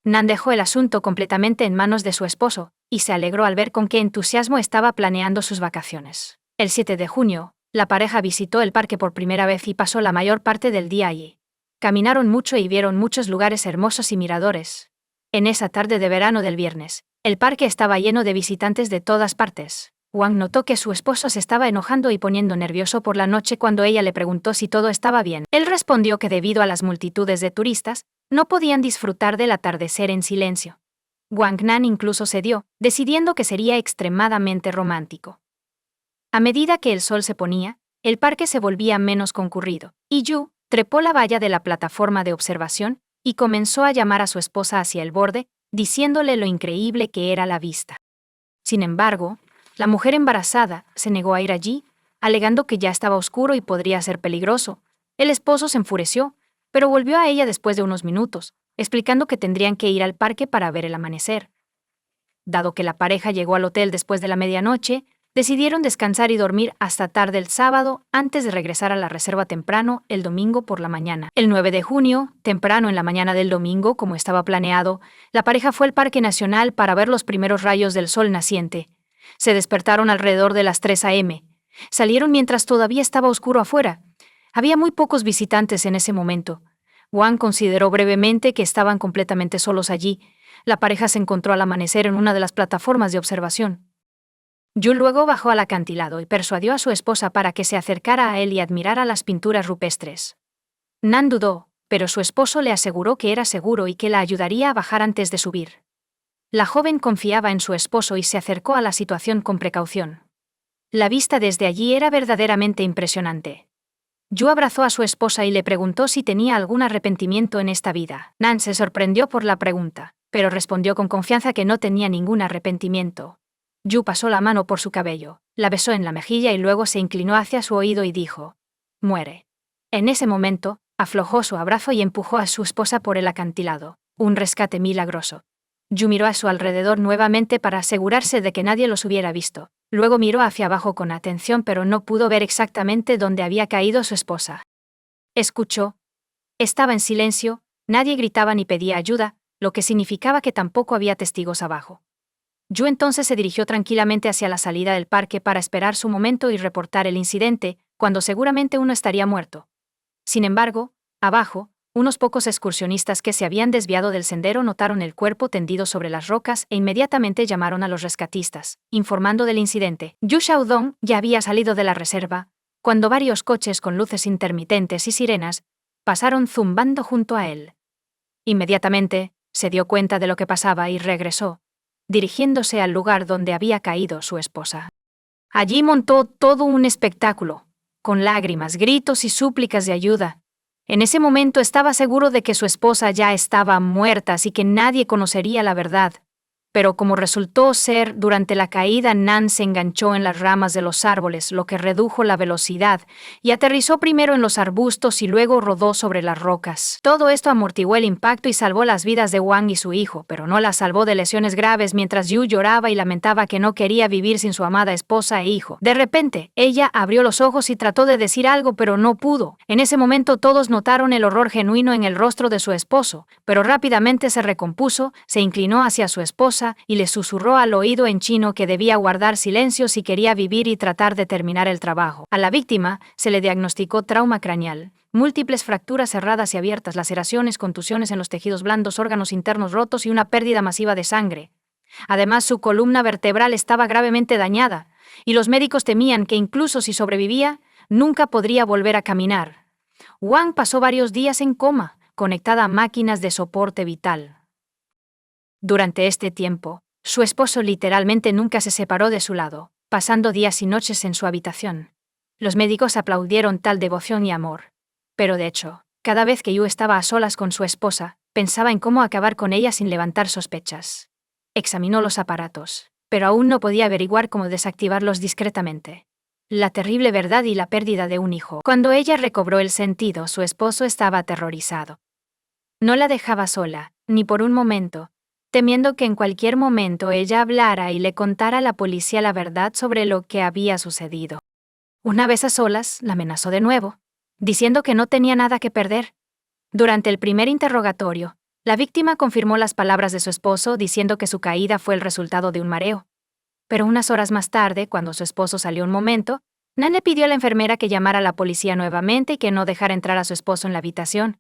Nan dejó el asunto completamente en manos de su esposo, y se alegró al ver con qué entusiasmo estaba planeando sus vacaciones. El 7 de junio, la pareja visitó el parque por primera vez y pasó la mayor parte del día allí. Caminaron mucho y vieron muchos lugares hermosos y miradores. En esa tarde de verano del viernes, el parque estaba lleno de visitantes de todas partes. Wang notó que su esposo se estaba enojando y poniendo nervioso por la noche cuando ella le preguntó si todo estaba bien. Él respondió que debido a las multitudes de turistas, no podían disfrutar del atardecer en silencio. Wang Nan incluso cedió, decidiendo que sería extremadamente romántico. A medida que el sol se ponía, el parque se volvía menos concurrido, y Yu trepó la valla de la plataforma de observación y comenzó a llamar a su esposa hacia el borde, diciéndole lo increíble que era la vista. Sin embargo, la mujer embarazada se negó a ir allí, alegando que ya estaba oscuro y podría ser peligroso. El esposo se enfureció, pero volvió a ella después de unos minutos, explicando que tendrían que ir al parque para ver el amanecer. Dado que la pareja llegó al hotel después de la medianoche, decidieron descansar y dormir hasta tarde el sábado antes de regresar a la reserva temprano el domingo por la mañana. El 9 de junio, temprano en la mañana del domingo, como estaba planeado, la pareja fue al Parque Nacional para ver los primeros rayos del sol naciente. Se despertaron alrededor de las 3 a.m. Salieron mientras todavía estaba oscuro afuera. Había muy pocos visitantes en ese momento. Wang consideró brevemente que estaban completamente solos allí. La pareja se encontró al amanecer en una de las plataformas de observación. Yu luego bajó al acantilado y persuadió a su esposa para que se acercara a él y admirara las pinturas rupestres. Nan dudó, pero su esposo le aseguró que era seguro y que la ayudaría a bajar antes de subir. La joven confiaba en su esposo y se acercó a la situación con precaución. La vista desde allí era verdaderamente impresionante. Yu abrazó a su esposa y le preguntó si tenía algún arrepentimiento en esta vida. Nan se sorprendió por la pregunta, pero respondió con confianza que no tenía ningún arrepentimiento. Yu pasó la mano por su cabello, la besó en la mejilla y luego se inclinó hacia su oído y dijo: «Muere». En ese momento, aflojó su abrazo y empujó a su esposa por el acantilado. Un rescate milagroso. Yu miró a su alrededor nuevamente para asegurarse de que nadie los hubiera visto. Luego miró hacia abajo con atención pero no pudo ver exactamente dónde había caído su esposa. Escuchó. Estaba en silencio, nadie gritaba ni pedía ayuda, lo que significaba que tampoco había testigos abajo. Yu entonces se dirigió tranquilamente hacia la salida del parque para esperar su momento y reportar el incidente, cuando seguramente uno estaría muerto. Sin embargo, abajo, unos pocos excursionistas que se habían desviado del sendero notaron el cuerpo tendido sobre las rocas e inmediatamente llamaron a los rescatistas, informando del incidente. Yu Xiaodong ya había salido de la reserva, cuando varios coches con luces intermitentes y sirenas pasaron zumbando junto a él. Inmediatamente, se dio cuenta de lo que pasaba y regresó, dirigiéndose al lugar donde había caído su esposa. Allí montó todo un espectáculo, con lágrimas, gritos y súplicas de ayuda. En ese momento estaba seguro de que su esposa ya estaba muerta, así que nadie conocería la verdad. Pero como resultó ser durante la caída, Nan se enganchó en las ramas de los árboles, lo que redujo la velocidad, y aterrizó primero en los arbustos y luego rodó sobre las rocas. Todo esto amortiguó el impacto y salvó las vidas de Wang y su hijo, pero no las salvó de lesiones graves mientras Yu lloraba y lamentaba que no quería vivir sin su amada esposa e hijo. De repente, ella abrió los ojos y trató de decir algo, pero no pudo. En ese momento todos notaron el horror genuino en el rostro de su esposo, pero rápidamente se recompuso, se inclinó hacia su esposa y le susurró al oído en chino que debía guardar silencio si quería vivir y tratar de terminar el trabajo. A la víctima se le diagnosticó trauma craneal, múltiples fracturas cerradas y abiertas, laceraciones, contusiones en los tejidos blandos, órganos internos rotos y una pérdida masiva de sangre. Además, su columna vertebral estaba gravemente dañada, y los médicos temían que incluso si sobrevivía, nunca podría volver a caminar. Wang pasó varios días en coma, conectada a máquinas de soporte vital. Durante este tiempo, su esposo literalmente nunca se separó de su lado, pasando días y noches en su habitación. Los médicos aplaudieron tal devoción y amor. Pero de hecho, cada vez que Yu estaba a solas con su esposa, pensaba en cómo acabar con ella sin levantar sospechas. Examinó los aparatos, pero aún no podía averiguar cómo desactivarlos discretamente. La terrible verdad y la pérdida de un hijo. Cuando ella recobró el sentido, su esposo estaba aterrorizado. No la dejaba sola, ni por un momento, temiendo que en cualquier momento ella hablara y le contara a la policía la verdad sobre lo que había sucedido. Una vez a solas, la amenazó de nuevo, diciendo que no tenía nada que perder. Durante el primer interrogatorio, la víctima confirmó las palabras de su esposo diciendo que su caída fue el resultado de un mareo. Pero unas horas más tarde, cuando su esposo salió un momento, Nan le pidió a la enfermera que llamara a la policía nuevamente y que no dejara entrar a su esposo en la habitación.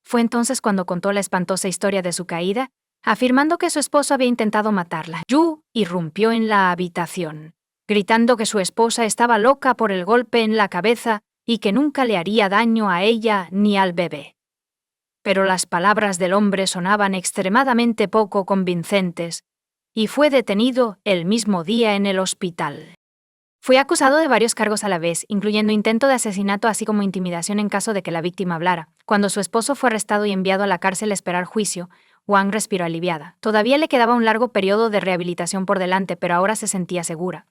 Fue entonces cuando contó la espantosa historia de su caída, afirmando que su esposo había intentado matarla. Yu irrumpió en la habitación, gritando que su esposa estaba loca por el golpe en la cabeza y que nunca le haría daño a ella ni al bebé. Pero las palabras del hombre sonaban extremadamente poco convincentes, y fue detenido el mismo día en el hospital. Fue acusado de varios cargos a la vez, incluyendo intento de asesinato así como intimidación en caso de que la víctima hablara. Cuando su esposo fue arrestado y enviado a la cárcel a esperar juicio, Wang respiró aliviada. Todavía le quedaba un largo periodo de rehabilitación por delante, pero ahora se sentía segura.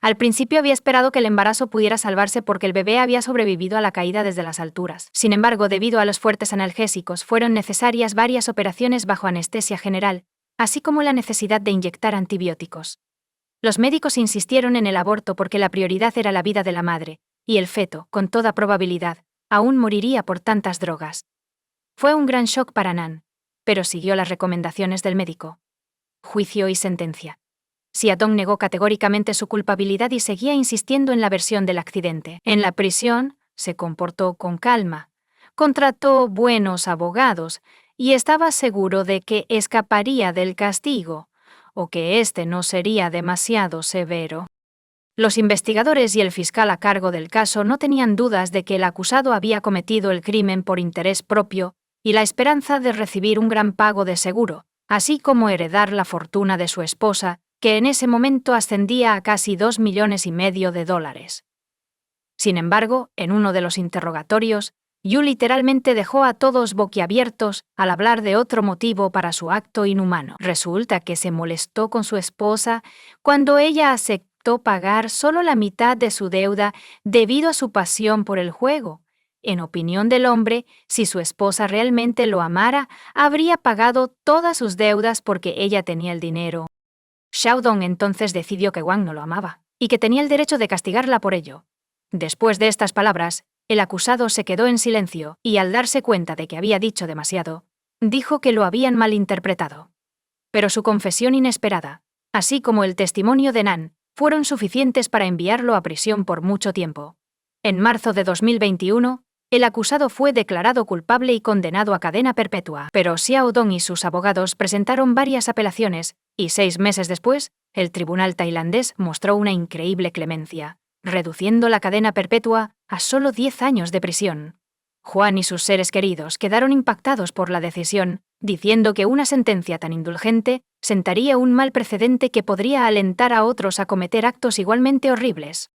Al principio había esperado que el embarazo pudiera salvarse porque el bebé había sobrevivido a la caída desde las alturas. Sin embargo, debido a los fuertes analgésicos, fueron necesarias varias operaciones bajo anestesia general, así como la necesidad de inyectar antibióticos. Los médicos insistieron en el aborto porque la prioridad era la vida de la madre, y el feto, con toda probabilidad, aún moriría por tantas drogas. Fue un gran shock para Nan, pero siguió las recomendaciones del médico. Juicio y sentencia. Xiaodong negó categóricamente su culpabilidad y seguía insistiendo en la versión del accidente. En la prisión, se comportó con calma, contrató buenos abogados y estaba seguro de que escaparía del castigo, o que éste no sería demasiado severo. Los investigadores y el fiscal a cargo del caso no tenían dudas de que el acusado había cometido el crimen por interés propio y la esperanza de recibir un gran pago de seguro, así como heredar la fortuna de su esposa, que en ese momento ascendía a casi $2,5 millones. Sin embargo, en uno de los interrogatorios, Yu literalmente dejó a todos boquiabiertos al hablar de otro motivo para su acto inhumano. Resulta que se molestó con su esposa cuando ella aceptó pagar solo la mitad de su deuda debido a su pasión por el juego. En opinión del hombre, si su esposa realmente lo amara, habría pagado todas sus deudas porque ella tenía el dinero. Xiaodong entonces decidió que Wang no lo amaba, y que tenía el derecho de castigarla por ello. Después de estas palabras, el acusado se quedó en silencio y al darse cuenta de que había dicho demasiado, dijo que lo habían malinterpretado. Pero su confesión inesperada, así como el testimonio de Nan, fueron suficientes para enviarlo a prisión por mucho tiempo. En marzo de 2021, el acusado fue declarado culpable y condenado a cadena perpetua, pero Xiaodong y sus abogados presentaron varias apelaciones, y 6 meses después, el tribunal tailandés mostró una increíble clemencia, reduciendo la cadena perpetua a solo 10 años de prisión. Juan y sus seres queridos quedaron impactados por la decisión, diciendo que una sentencia tan indulgente sentaría un mal precedente que podría alentar a otros a cometer actos igualmente horribles.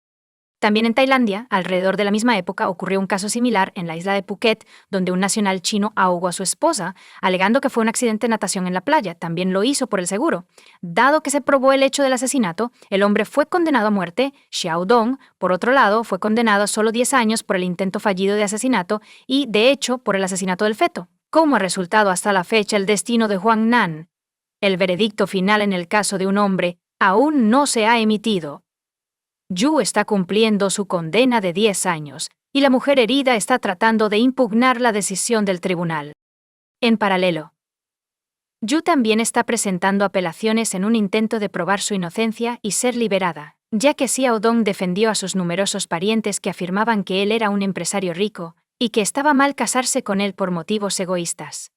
También en Tailandia, alrededor de la misma época, ocurrió un caso similar en la isla de Phuket, donde un nacional chino ahogó a su esposa, alegando que fue un accidente de natación en la playa. También lo hizo por el seguro. Dado que se probó el hecho del asesinato, el hombre fue condenado a muerte. Xiao Dong, por otro lado, fue condenado a solo 10 años por el intento fallido de asesinato y, de hecho, por el asesinato del feto. Como resultado hasta la fecha el destino de Huang Nan. El veredicto final en el caso de un hombre aún no se ha emitido. Yu está cumpliendo su condena de 10 años, y la mujer herida está tratando de impugnar la decisión del tribunal. En paralelo, Yu también está presentando apelaciones en un intento de probar su inocencia y ser liberada, ya que Xiao Dong defendió a sus numerosos parientes que afirmaban que él era un empresario rico y que estaba mal casarse con él por motivos egoístas.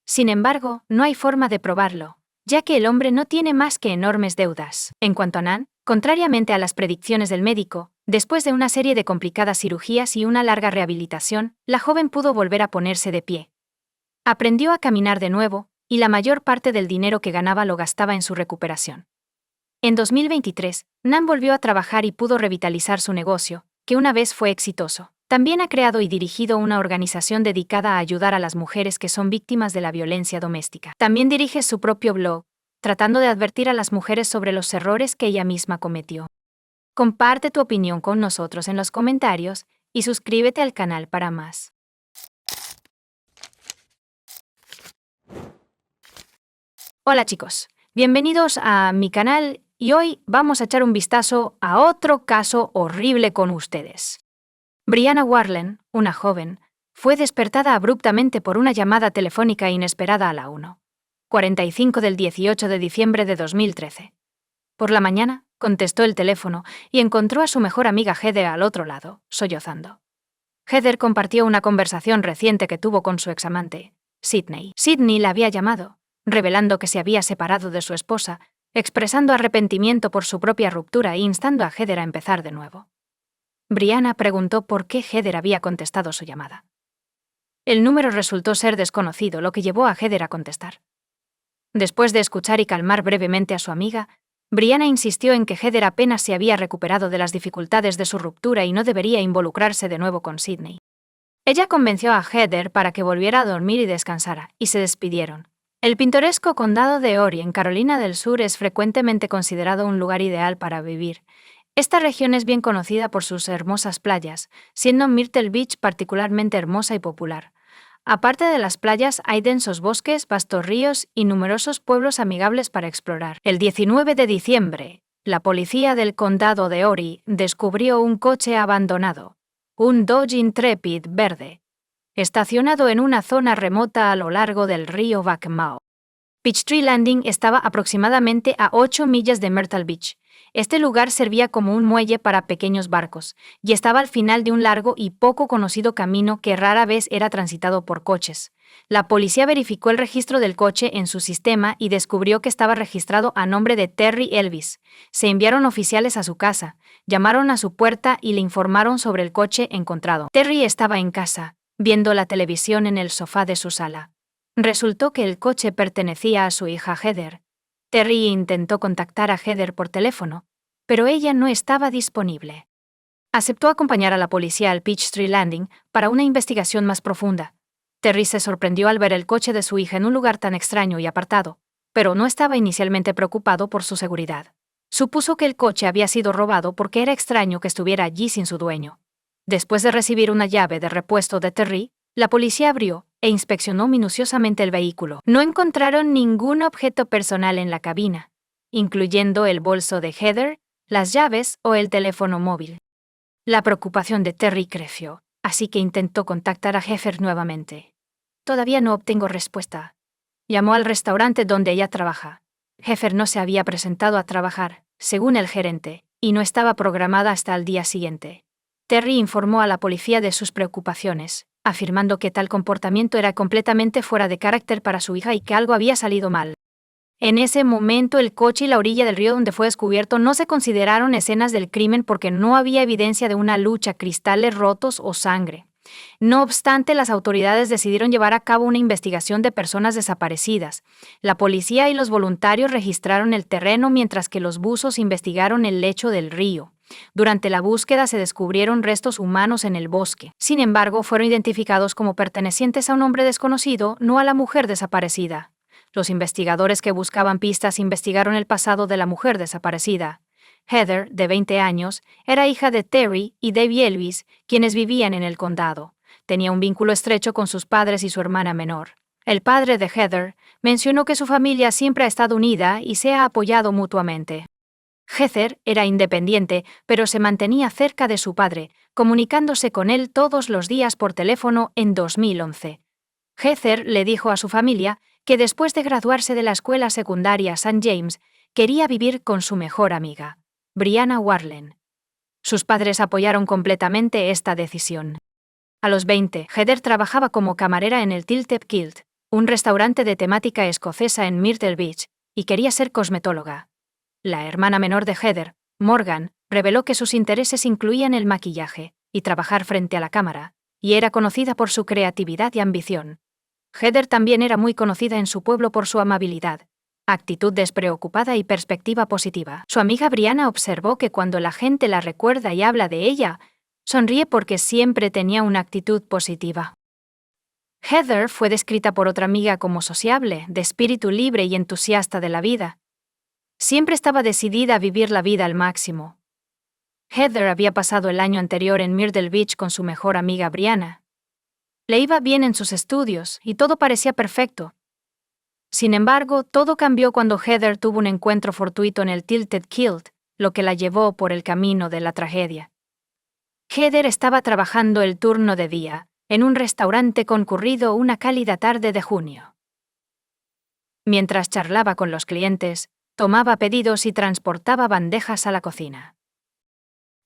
Sin embargo, no hay forma de probarlo, ya que el hombre no tiene más que enormes deudas. En cuanto a Nan, contrariamente a las predicciones del médico, después de una serie de complicadas cirugías y una larga rehabilitación, la joven pudo volver a ponerse de pie. Aprendió a caminar de nuevo, y la mayor parte del dinero que ganaba lo gastaba en su recuperación. En 2023, Nan volvió a trabajar y pudo revitalizar su negocio, que una vez fue exitoso. También ha creado y dirigido una organización dedicada a ayudar a las mujeres que son víctimas de la violencia doméstica. También dirige su propio blog, tratando de advertir a las mujeres sobre los errores que ella misma cometió. Comparte tu opinión con nosotros en los comentarios y suscríbete al canal para más. Hola chicos, bienvenidos a mi canal y hoy vamos a echar un vistazo a otro caso horrible con ustedes. Brianna Warren, una joven, fue despertada abruptamente por una llamada telefónica inesperada a la 1:45 del 18 de diciembre de 2013. Por la mañana, contestó el teléfono y encontró a su mejor amiga Heather al otro lado, sollozando. Heather compartió una conversación reciente que tuvo con su examante, Sydney. Sydney la había llamado, revelando que se había separado de su esposa, expresando arrepentimiento por su propia ruptura e instando a Heather a empezar de nuevo. Brianna preguntó por qué Heather había contestado su llamada. El número resultó ser desconocido, lo que llevó a Heather a contestar. Después de escuchar y calmar brevemente a su amiga, Brianna insistió en que Heather apenas se había recuperado de las dificultades de su ruptura y no debería involucrarse de nuevo con Sydney. Ella convenció a Heather para que volviera a dormir y descansara, y se despidieron. El pintoresco condado de Horry, en Carolina del Sur, es frecuentemente considerado un lugar ideal para vivir. Esta región es bien conocida por sus hermosas playas, siendo Myrtle Beach particularmente hermosa y popular. Aparte de las playas, hay densos bosques, vastos ríos y numerosos pueblos amigables para explorar. El 19 de diciembre, la policía del condado de Horry descubrió un coche abandonado, un Dodge Intrepid verde, estacionado en una zona remota a lo largo del río Waccamaw. Peachtree Landing estaba aproximadamente a 8 millas de Myrtle Beach. Este lugar servía como un muelle para pequeños barcos, y estaba al final de un largo y poco conocido camino que rara vez era transitado por coches. La policía verificó el registro del coche en su sistema y descubrió que estaba registrado a nombre de Terry Elvis. Se enviaron oficiales a su casa, llamaron a su puerta y le informaron sobre el coche encontrado. Terry estaba en casa, viendo la televisión en el sofá de su sala. Resultó que el coche pertenecía a su hija Heather. Terry intentó contactar a Heather por teléfono, pero ella no estaba disponible. Aceptó acompañar a la policía al Peachtree Landing para una investigación más profunda. Terry se sorprendió al ver el coche de su hija en un lugar tan extraño y apartado, pero no estaba inicialmente preocupado por su seguridad. Supuso que el coche había sido robado porque era extraño que estuviera allí sin su dueño. Después de recibir una llave de repuesto de Terry, la policía abrió e inspeccionó minuciosamente el vehículo. No encontraron ningún objeto personal en la cabina, incluyendo el bolso de Heather, las llaves o el teléfono móvil. La preocupación de Terry creció, así que intentó contactar a Heather nuevamente. Todavía no obtengo respuesta. Llamó al restaurante donde ella trabaja. Heather no se había presentado a trabajar, según el gerente, y no estaba programada hasta el día siguiente. Terry informó a la policía de sus preocupaciones, afirmando que tal comportamiento era completamente fuera de carácter para su hija y que algo había salido mal. En ese momento, el coche y la orilla del río donde fue descubierto no se consideraron escenas del crimen porque no había evidencia de una lucha, cristales rotos o sangre. No obstante, las autoridades decidieron llevar a cabo una investigación de personas desaparecidas. La policía y los voluntarios registraron el terreno mientras que los buzos investigaron el lecho del río. Durante la búsqueda se descubrieron restos humanos en el bosque. Sin embargo, fueron identificados como pertenecientes a un hombre desconocido, no a la mujer desaparecida. Los investigadores que buscaban pistas investigaron el pasado de la mujer desaparecida. Heather, de 20 años, era hija de Terry y Dave Elvis, quienes vivían en el condado. Tenía un vínculo estrecho con sus padres y su hermana menor. El padre de Heather mencionó que su familia siempre ha estado unida y se ha apoyado mutuamente. Heather era independiente, pero se mantenía cerca de su padre, comunicándose con él todos los días por teléfono en 2011. Heather le dijo a su familia que después de graduarse de la escuela secundaria St. James, quería vivir con su mejor amiga, Brianna Warlen. Sus padres apoyaron completamente esta decisión. A los 20, Heather trabajaba como camarera en el Tilted Kilt, un restaurante de temática escocesa en Myrtle Beach, y quería ser cosmetóloga. La hermana menor de Heather, Morgan, reveló que sus intereses incluían el maquillaje y trabajar frente a la cámara, y era conocida por su creatividad y ambición. Heather también era muy conocida en su pueblo por su amabilidad, actitud despreocupada y perspectiva positiva. Su amiga Brianna observó que cuando la gente la recuerda y habla de ella, sonríe porque siempre tenía una actitud positiva. Heather fue descrita por otra amiga como sociable, de espíritu libre y entusiasta de la vida. Siempre estaba decidida a vivir la vida al máximo. Heather había pasado el año anterior en Myrtle Beach con su mejor amiga Brianna. Le iba bien en sus estudios y todo parecía perfecto. Sin embargo, todo cambió cuando Heather tuvo un encuentro fortuito en el Tilted Kilt, lo que la llevó por el camino de la tragedia. Heather estaba trabajando el turno de día, en un restaurante concurrido una cálida tarde de junio. Mientras charlaba con los clientes, tomaba pedidos y transportaba bandejas a la cocina.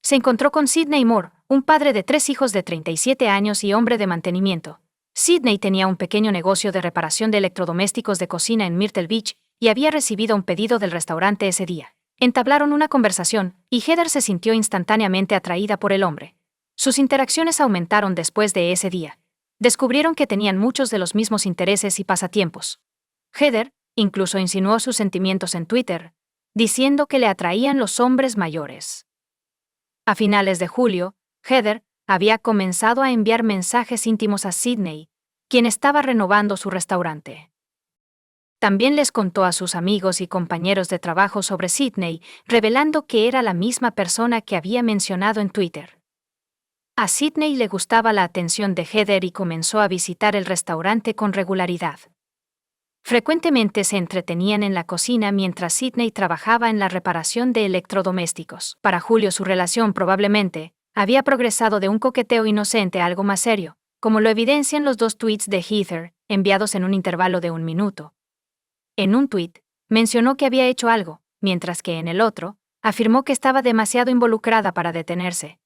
Se encontró con Sidney Moore, un padre de 3 hijos de 37 años y hombre de mantenimiento. Sidney tenía un pequeño negocio de reparación de electrodomésticos de cocina en Myrtle Beach y había recibido un pedido del restaurante ese día. Entablaron una conversación y Heather se sintió instantáneamente atraída por el hombre. Sus interacciones aumentaron después de ese día. Descubrieron que tenían muchos de los mismos intereses y pasatiempos. Heather incluso insinuó sus sentimientos en Twitter, diciendo que le atraían los hombres mayores. A finales de julio, Heather había comenzado a enviar mensajes íntimos a Sidney, quien estaba renovando su restaurante. También les contó a sus amigos y compañeros de trabajo sobre Sidney, revelando que era la misma persona que había mencionado en Twitter. A Sidney le gustaba la atención de Heather y comenzó a visitar el restaurante con regularidad. Frecuentemente se entretenían en la cocina mientras Sidney trabajaba en la reparación de electrodomésticos. Para julio su relación probablemente había progresado de un coqueteo inocente a algo más serio, como lo evidencian los 2 tweets de Heather, enviados en un intervalo de 1 minuto. En un tweet, mencionó que había hecho algo, mientras que en el otro, afirmó que estaba demasiado involucrada para detenerse.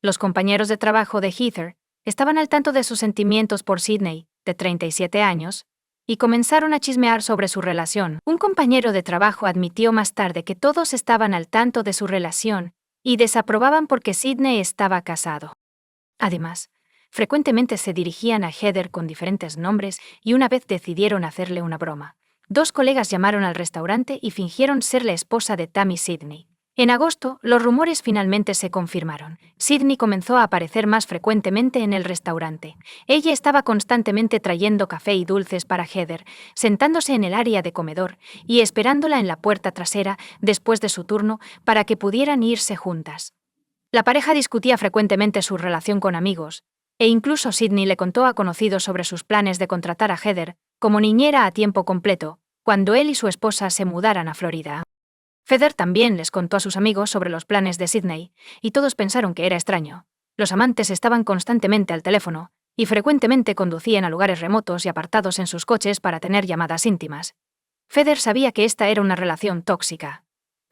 Los compañeros de trabajo de Heather estaban al tanto de sus sentimientos por Sidney, de 37 años, y comenzaron a chismear sobre su relación. Un compañero de trabajo admitió más tarde que todos estaban al tanto de su relación y desaprobaban porque Sidney estaba casado. Además, frecuentemente se dirigían a Heather con diferentes nombres y una vez decidieron hacerle una broma. 2 colegas llamaron al restaurante y fingieron ser la esposa de Tammy Sidney. En agosto, los rumores finalmente se confirmaron. Sidney comenzó a aparecer más frecuentemente en el restaurante. Ella estaba constantemente trayendo café y dulces para Heather, sentándose en el área de comedor y esperándola en la puerta trasera después de su turno para que pudieran irse juntas. La pareja discutía frecuentemente su relación con amigos, e incluso Sidney le contó a conocidos sobre sus planes de contratar a Heather como niñera a tiempo completo, cuando él y su esposa se mudaran a Florida. Heather también les contó a sus amigos sobre los planes de Sidney, y todos pensaron que era extraño. Los amantes estaban constantemente al teléfono, y frecuentemente conducían a lugares remotos y apartados en sus coches para tener llamadas íntimas. Heather sabía que esta era una relación tóxica.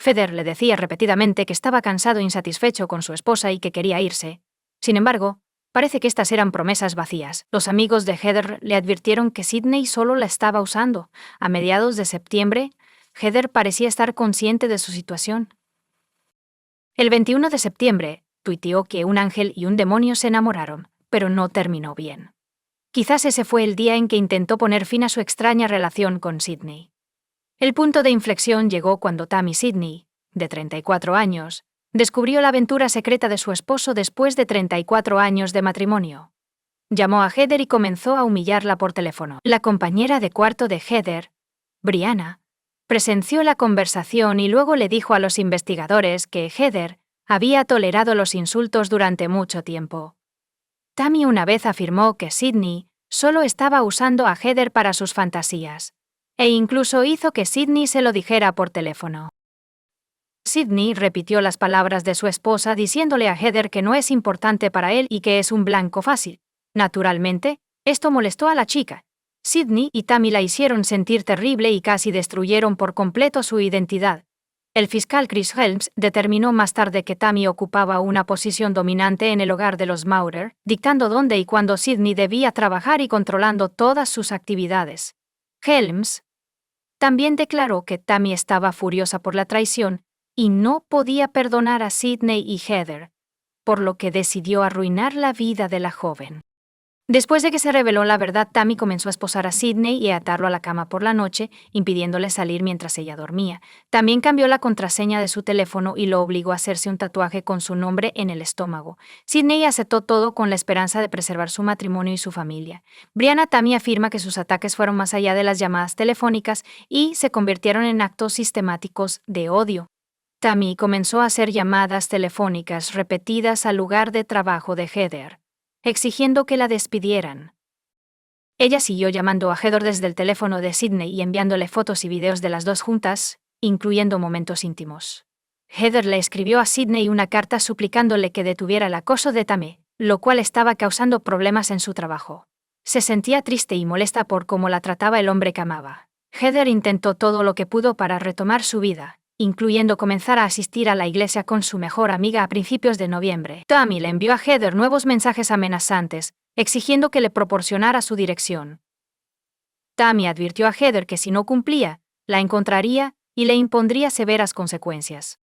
Heather le decía repetidamente que estaba cansado e insatisfecho con su esposa y que quería irse. Sin embargo, parece que estas eran promesas vacías. Los amigos de Heather le advirtieron que Sidney solo la estaba usando. A mediados de septiembre, Heather parecía estar consciente de su situación. El 21 de septiembre, tuiteó que un ángel y un demonio se enamoraron, pero no terminó bien. Quizás ese fue el día en que intentó poner fin a su extraña relación con Sidney. El punto de inflexión llegó cuando Tammy Sidney, de 34 años, descubrió la aventura secreta de su esposo después de 34 años de matrimonio. Llamó a Heather y comenzó a humillarla por teléfono. La compañera de cuarto de Heather, Brianna, presenció la conversación y luego le dijo a los investigadores que Heather había tolerado los insultos durante mucho tiempo. Tammy una vez afirmó que Sydney solo estaba usando a Heather para sus fantasías, e incluso hizo que Sydney se lo dijera por teléfono. Sydney repitió las palabras de su esposa diciéndole a Heather que no es importante para él y que es un blanco fácil. Naturalmente, esto molestó a la chica. Sydney y Tammy la hicieron sentir terrible y casi destruyeron por completo su identidad. El fiscal Chris Helms determinó más tarde que Tammy ocupaba una posición dominante en el hogar de los Maurer, dictando dónde y cuándo Sydney debía trabajar y controlando todas sus actividades. Helms también declaró que Tammy estaba furiosa por la traición y no podía perdonar a Sydney y Heather, por lo que decidió arruinar la vida de la joven. Después de que se reveló la verdad, Tammy comenzó a esposar a Sydney y a atarlo a la cama por la noche, impidiéndole salir mientras ella dormía. También cambió la contraseña de su teléfono y lo obligó a hacerse un tatuaje con su nombre en el estómago. Sydney aceptó todo con la esperanza de preservar su matrimonio y su familia. Brianna Tammy afirma que sus ataques fueron más allá de las llamadas telefónicas y se convirtieron en actos sistemáticos de odio. Tammy comenzó a hacer llamadas telefónicas repetidas al lugar de trabajo de Heather, exigiendo que la despidieran. Ella siguió llamando a Heather desde el teléfono de Sydney y enviándole fotos y videos de las dos juntas, incluyendo momentos íntimos. Heather le escribió a Sydney una carta suplicándole que detuviera el acoso de Tammy, lo cual estaba causando problemas en su trabajo. Se sentía triste y molesta por cómo la trataba el hombre que amaba. Heather intentó todo lo que pudo para retomar su vida, incluyendo comenzar a asistir a la iglesia con su mejor amiga a principios de noviembre. Tammy le envió a Heather nuevos mensajes amenazantes, exigiendo que le proporcionara su dirección. Tammy advirtió a Heather que si no cumplía, la encontraría y le impondría severas consecuencias.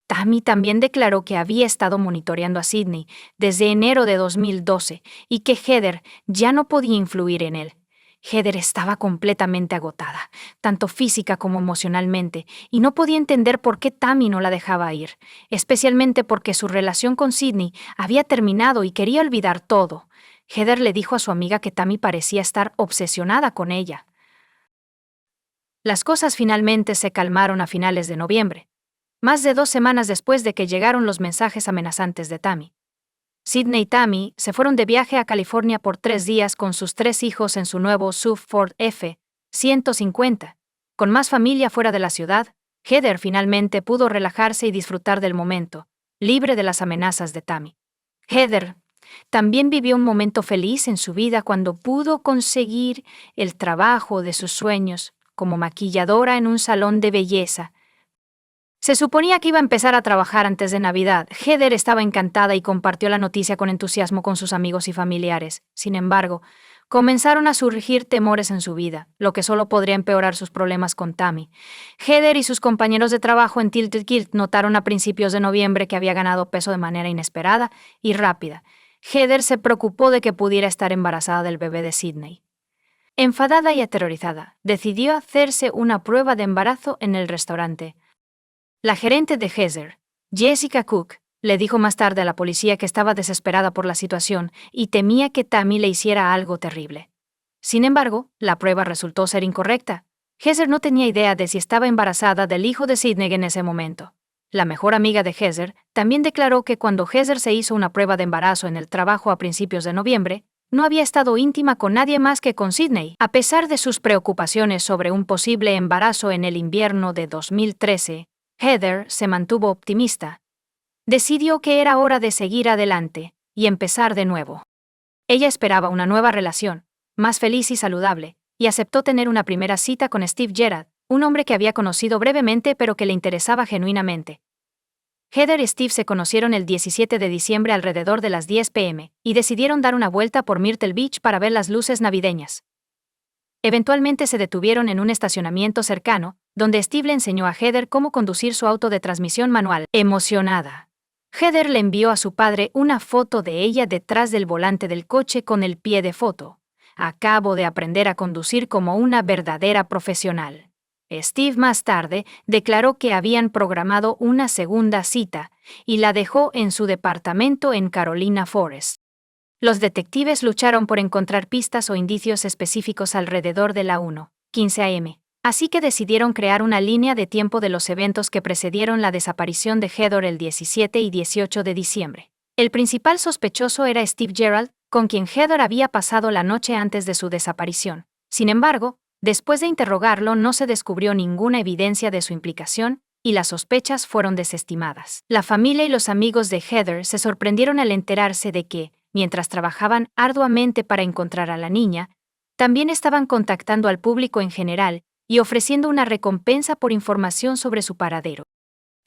Tammy también declaró que había estado monitoreando a Sydney desde enero de 2012 y que Heather ya no podía influir en él. Heather estaba completamente agotada, tanto física como emocionalmente, y no podía entender por qué Tammy no la dejaba ir, especialmente porque su relación con Sydney había terminado y quería olvidar todo. Heather le dijo a su amiga que Tammy parecía estar obsesionada con ella. Las cosas finalmente se calmaron a finales de noviembre, más de 2 semanas después de que llegaron los mensajes amenazantes de Tammy. Sydney y Tammy se fueron de viaje a California por 3 días con sus 3 hijos en su nuevo SUV Ford F-150. Con más familia fuera de la ciudad, Heather finalmente pudo relajarse y disfrutar del momento, libre de las amenazas de Tammy. Heather también vivió un momento feliz en su vida cuando pudo conseguir el trabajo de sus sueños como maquilladora en un salón de belleza. Se suponía que iba a empezar a trabajar antes de Navidad. Heather estaba encantada y compartió la noticia con entusiasmo con sus amigos y familiares. Sin embargo, comenzaron a surgir temores en su vida, lo que solo podría empeorar sus problemas con Tammy. Heather y sus compañeros de trabajo en Tilted Kilt notaron a principios de noviembre que había ganado peso de manera inesperada y rápida. Heather se preocupó de que pudiera estar embarazada del bebé de Sydney. Enfadada y aterrorizada, decidió hacerse una prueba de embarazo en el restaurante. La gerente de Heather, Jessica Cook, le dijo más tarde a la policía que estaba desesperada por la situación y temía que Tammy le hiciera algo terrible. Sin embargo, la prueba resultó ser incorrecta. Heather no tenía idea de si estaba embarazada del hijo de Sydney en ese momento. La mejor amiga de Heather también declaró que cuando Heather se hizo una prueba de embarazo en el trabajo a principios de noviembre, no había estado íntima con nadie más que con Sydney. A pesar de sus preocupaciones sobre un posible embarazo en el invierno de 2013, Heather se mantuvo optimista. Decidió que era hora de seguir adelante y empezar de nuevo. Ella esperaba una nueva relación, más feliz y saludable, y aceptó tener una primera cita con Steve Gerrard, un hombre que había conocido brevemente pero que le interesaba genuinamente. Heather y Steve se conocieron el 17 de diciembre alrededor de las 10 p.m. y decidieron dar una vuelta por Myrtle Beach para ver las luces navideñas. Eventualmente se detuvieron en un estacionamiento cercano, donde Steve le enseñó a Heather cómo conducir su auto de transmisión manual. Emocionada, Heather le envió a su padre una foto de ella detrás del volante del coche con el pie de foto. Acabo de aprender a conducir como una verdadera profesional. Steve más tarde declaró que habían programado una segunda cita y la dejó en su departamento en Carolina Forest. Los detectives lucharon por encontrar pistas o indicios específicos alrededor de la 1:15 a.m., así que decidieron crear una línea de tiempo de los eventos que precedieron la desaparición de Heather el 17 y 18 de diciembre. El principal sospechoso era Steve Gerald, con quien Heather había pasado la noche antes de su desaparición. Sin embargo, después de interrogarlo no se descubrió ninguna evidencia de su implicación y las sospechas fueron desestimadas. La familia y los amigos de Heather se sorprendieron al enterarse de que, mientras trabajaban arduamente para encontrar a la niña, también estaban contactando al público en general y ofreciendo una recompensa por información sobre su paradero.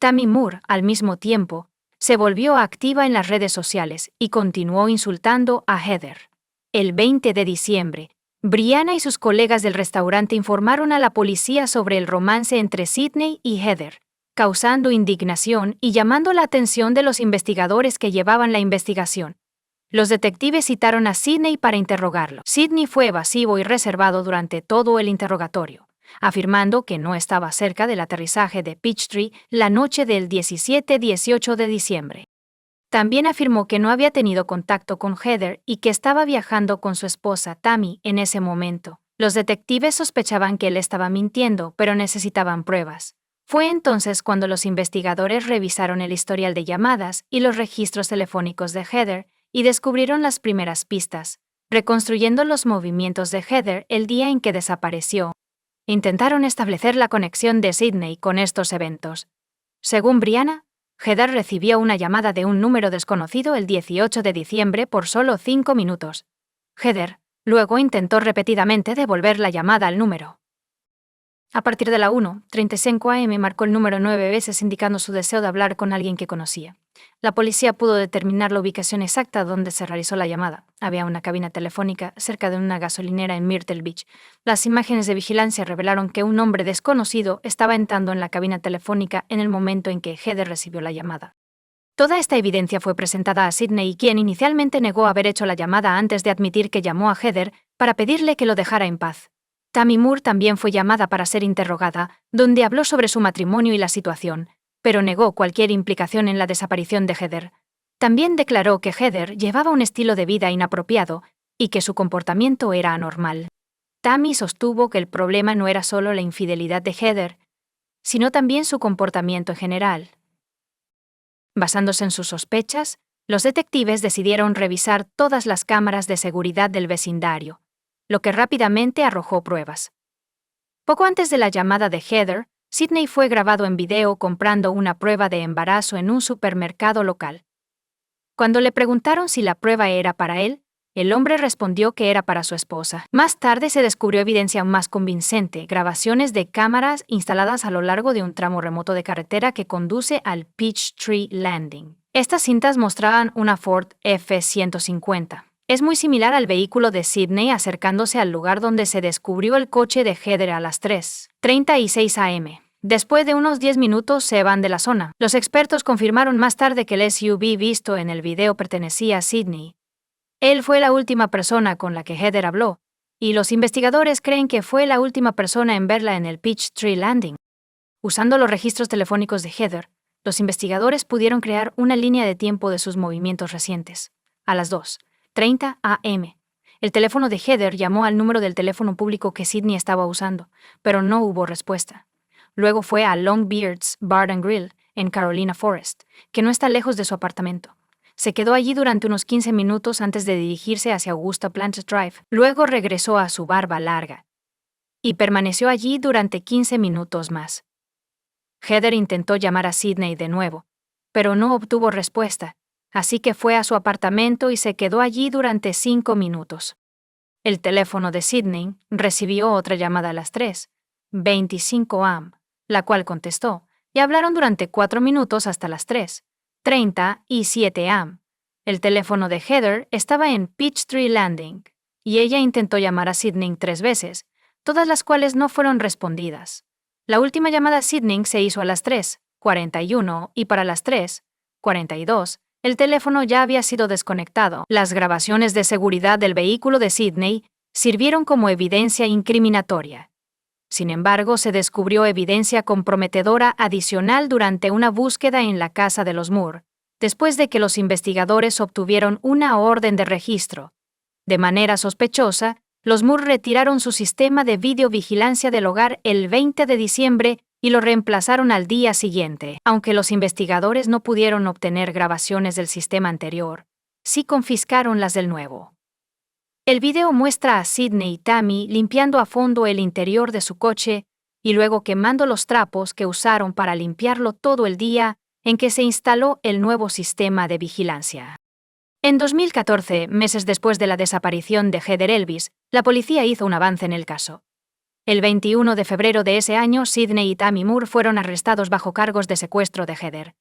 Tammy Moore, al mismo tiempo, se volvió activa en las redes sociales y continuó insultando a Heather. El 20 de diciembre, Brianna y sus colegas del restaurante informaron a la policía sobre el romance entre Sydney y Heather, causando indignación y llamando la atención de los investigadores que llevaban la investigación. Los detectives citaron a Sydney para interrogarlo. Sydney fue evasivo y reservado durante todo el interrogatorio, afirmando que no estaba cerca del aterrizaje de Peachtree la noche del 17-18 de diciembre. También afirmó que no había tenido contacto con Heather y que estaba viajando con su esposa Tammy en ese momento. Los detectives sospechaban que él estaba mintiendo, pero necesitaban pruebas. Fue entonces cuando los investigadores revisaron el historial de llamadas y los registros telefónicos de Heather y descubrieron las primeras pistas, reconstruyendo los movimientos de Heather el día en que desapareció. Intentaron establecer la conexión de Sydney con estos eventos. Según Brianna, Heather recibió una llamada de un número desconocido el 18 de diciembre por solo 5 minutos. Heather luego intentó repetidamente devolver la llamada al número. A partir de la 1:35 a.m. marcó el número 9 veces indicando su deseo de hablar con alguien que conocía. La policía pudo determinar la ubicación exacta donde se realizó la llamada. Había una cabina telefónica cerca de una gasolinera en Myrtle Beach. Las imágenes de vigilancia revelaron que un hombre desconocido estaba entrando en la cabina telefónica en el momento en que Heather recibió la llamada. Toda esta evidencia fue presentada a Sydney, quien inicialmente negó haber hecho la llamada antes de admitir que llamó a Heather para pedirle que lo dejara en paz. Tammy Moore también fue llamada para ser interrogada, donde habló sobre su matrimonio y la situación, pero negó cualquier implicación en la desaparición de Heather. También declaró que Heather llevaba un estilo de vida inapropiado y que su comportamiento era anormal. Tammy sostuvo que el problema no era solo la infidelidad de Heather, sino también su comportamiento en general. Basándose en sus sospechas, los detectives decidieron revisar todas las cámaras de seguridad del vecindario, lo que rápidamente arrojó pruebas. Poco antes de la llamada de Heather, Sydney fue grabado en video comprando una prueba de embarazo en un supermercado local. Cuando le preguntaron si la prueba era para él, el hombre respondió que era para su esposa. Más tarde se descubrió evidencia aún más convincente, grabaciones de cámaras instaladas a lo largo de un tramo remoto de carretera que conduce al Peachtree Landing. Estas cintas mostraban una Ford F-150. Es muy similar al vehículo de Sydney acercándose al lugar donde se descubrió el coche de Heather a las 3:36 a.m. Después de unos 10 minutos se van de la zona. Los expertos confirmaron más tarde que el SUV visto en el video pertenecía a Sydney. Él fue la última persona con la que Heather habló, y los investigadores creen que fue la última persona en verla en el Peachtree Landing. Usando los registros telefónicos de Heather, los investigadores pudieron crear una línea de tiempo de sus movimientos recientes. A las 2:30 a.m., el teléfono de Heather llamó al número del teléfono público que Sydney estaba usando, pero no hubo respuesta. Luego fue a Longbeard's Bar and Grill, en Carolina Forest, que no está lejos de su apartamento. Se quedó allí durante unos 15 minutos antes de dirigirse hacia Augusta Plant Drive. Luego regresó a su barba larga y permaneció allí durante 15 minutos más. Heather intentó llamar a Sydney de nuevo, pero no obtuvo respuesta, así que fue a su apartamento y se quedó allí durante 5 minutos. El teléfono de Sydney recibió otra llamada a las 3:25 a.m., la cual contestó, y hablaron durante 4 minutos hasta las 3:37 a.m. El teléfono de Heather estaba en Peachtree Landing, y ella intentó llamar a Sydney 3 veces, todas las cuales no fueron respondidas. La última llamada a Sydney se hizo a las 3:41 y para las 3:42, el teléfono ya había sido desconectado. Las grabaciones de seguridad del vehículo de Sydney sirvieron como evidencia incriminatoria. Sin embargo, se descubrió evidencia comprometedora adicional durante una búsqueda en la casa de los Moore, después de que los investigadores obtuvieron una orden de registro. De manera sospechosa, los Moore retiraron su sistema de videovigilancia del hogar el 20 de diciembre y lo reemplazaron al día siguiente. Aunque los investigadores no pudieron obtener grabaciones del sistema anterior, sí confiscaron las del nuevo. El video muestra a Sidney y Tammy limpiando a fondo el interior de su coche y luego quemando los trapos que usaron para limpiarlo todo el día en que se instaló el nuevo sistema de vigilancia. En 2014, meses después de la desaparición de Heather Elvis, la policía hizo un avance en el caso. El 21 de febrero de ese año, Sidney y Tammy Moore fueron arrestados bajo cargos de secuestro de Heather.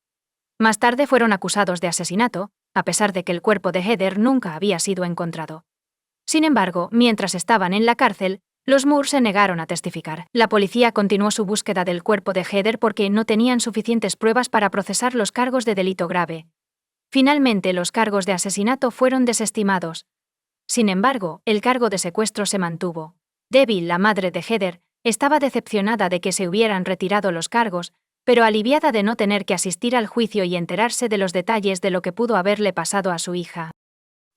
Más tarde fueron acusados de asesinato, a pesar de que el cuerpo de Heather nunca había sido encontrado. Sin embargo, mientras estaban en la cárcel, los Moore se negaron a testificar. La policía continuó su búsqueda del cuerpo de Heather porque no tenían suficientes pruebas para procesar los cargos de delito grave. Finalmente, los cargos de asesinato fueron desestimados. Sin embargo, el cargo de secuestro se mantuvo. Debbie, la madre de Heather, estaba decepcionada de que se hubieran retirado los cargos, pero aliviada de no tener que asistir al juicio y enterarse de los detalles de lo que pudo haberle pasado a su hija.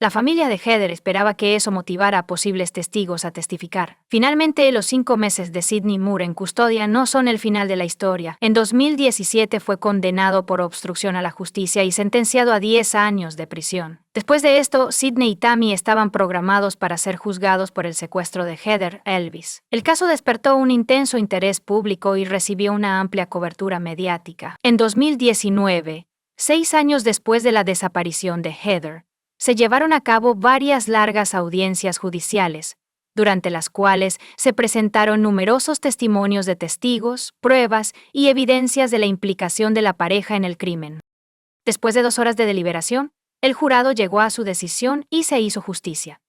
La familia de Heather esperaba que eso motivara a posibles testigos a testificar. Finalmente, los 5 meses de Sidney Moore en custodia no son el final de la historia. En 2017 fue condenado por obstrucción a la justicia y sentenciado a 10 años de prisión. Después de esto, Sidney y Tammy estaban programados para ser juzgados por el secuestro de Heather Elvis. El caso despertó un intenso interés público y recibió una amplia cobertura mediática. En 2019, 6 años después de la desaparición de Heather, se llevaron a cabo varias largas audiencias judiciales, durante las cuales se presentaron numerosos testimonios de testigos, pruebas y evidencias de la implicación de la pareja en el crimen. Después de 2 horas de deliberación, el jurado llegó a su decisión y se hizo justicia.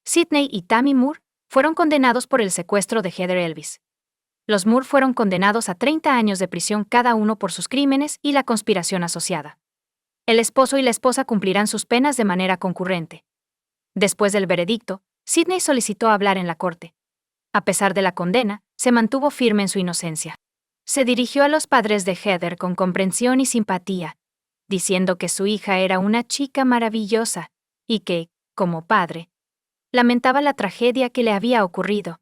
Sidney y Tammy Moore fueron condenados por el secuestro de Heather Elvis. Los Moore fueron condenados a 30 años de prisión cada uno por sus crímenes y la conspiración asociada. El esposo y la esposa cumplirán sus penas de manera concurrente. Después del veredicto, Sidney solicitó hablar en la corte. A pesar de la condena, se mantuvo firme en su inocencia. Se dirigió a los padres de Heather con comprensión y simpatía, diciendo que su hija era una chica maravillosa y que, como padre, lamentaba la tragedia que le había ocurrido.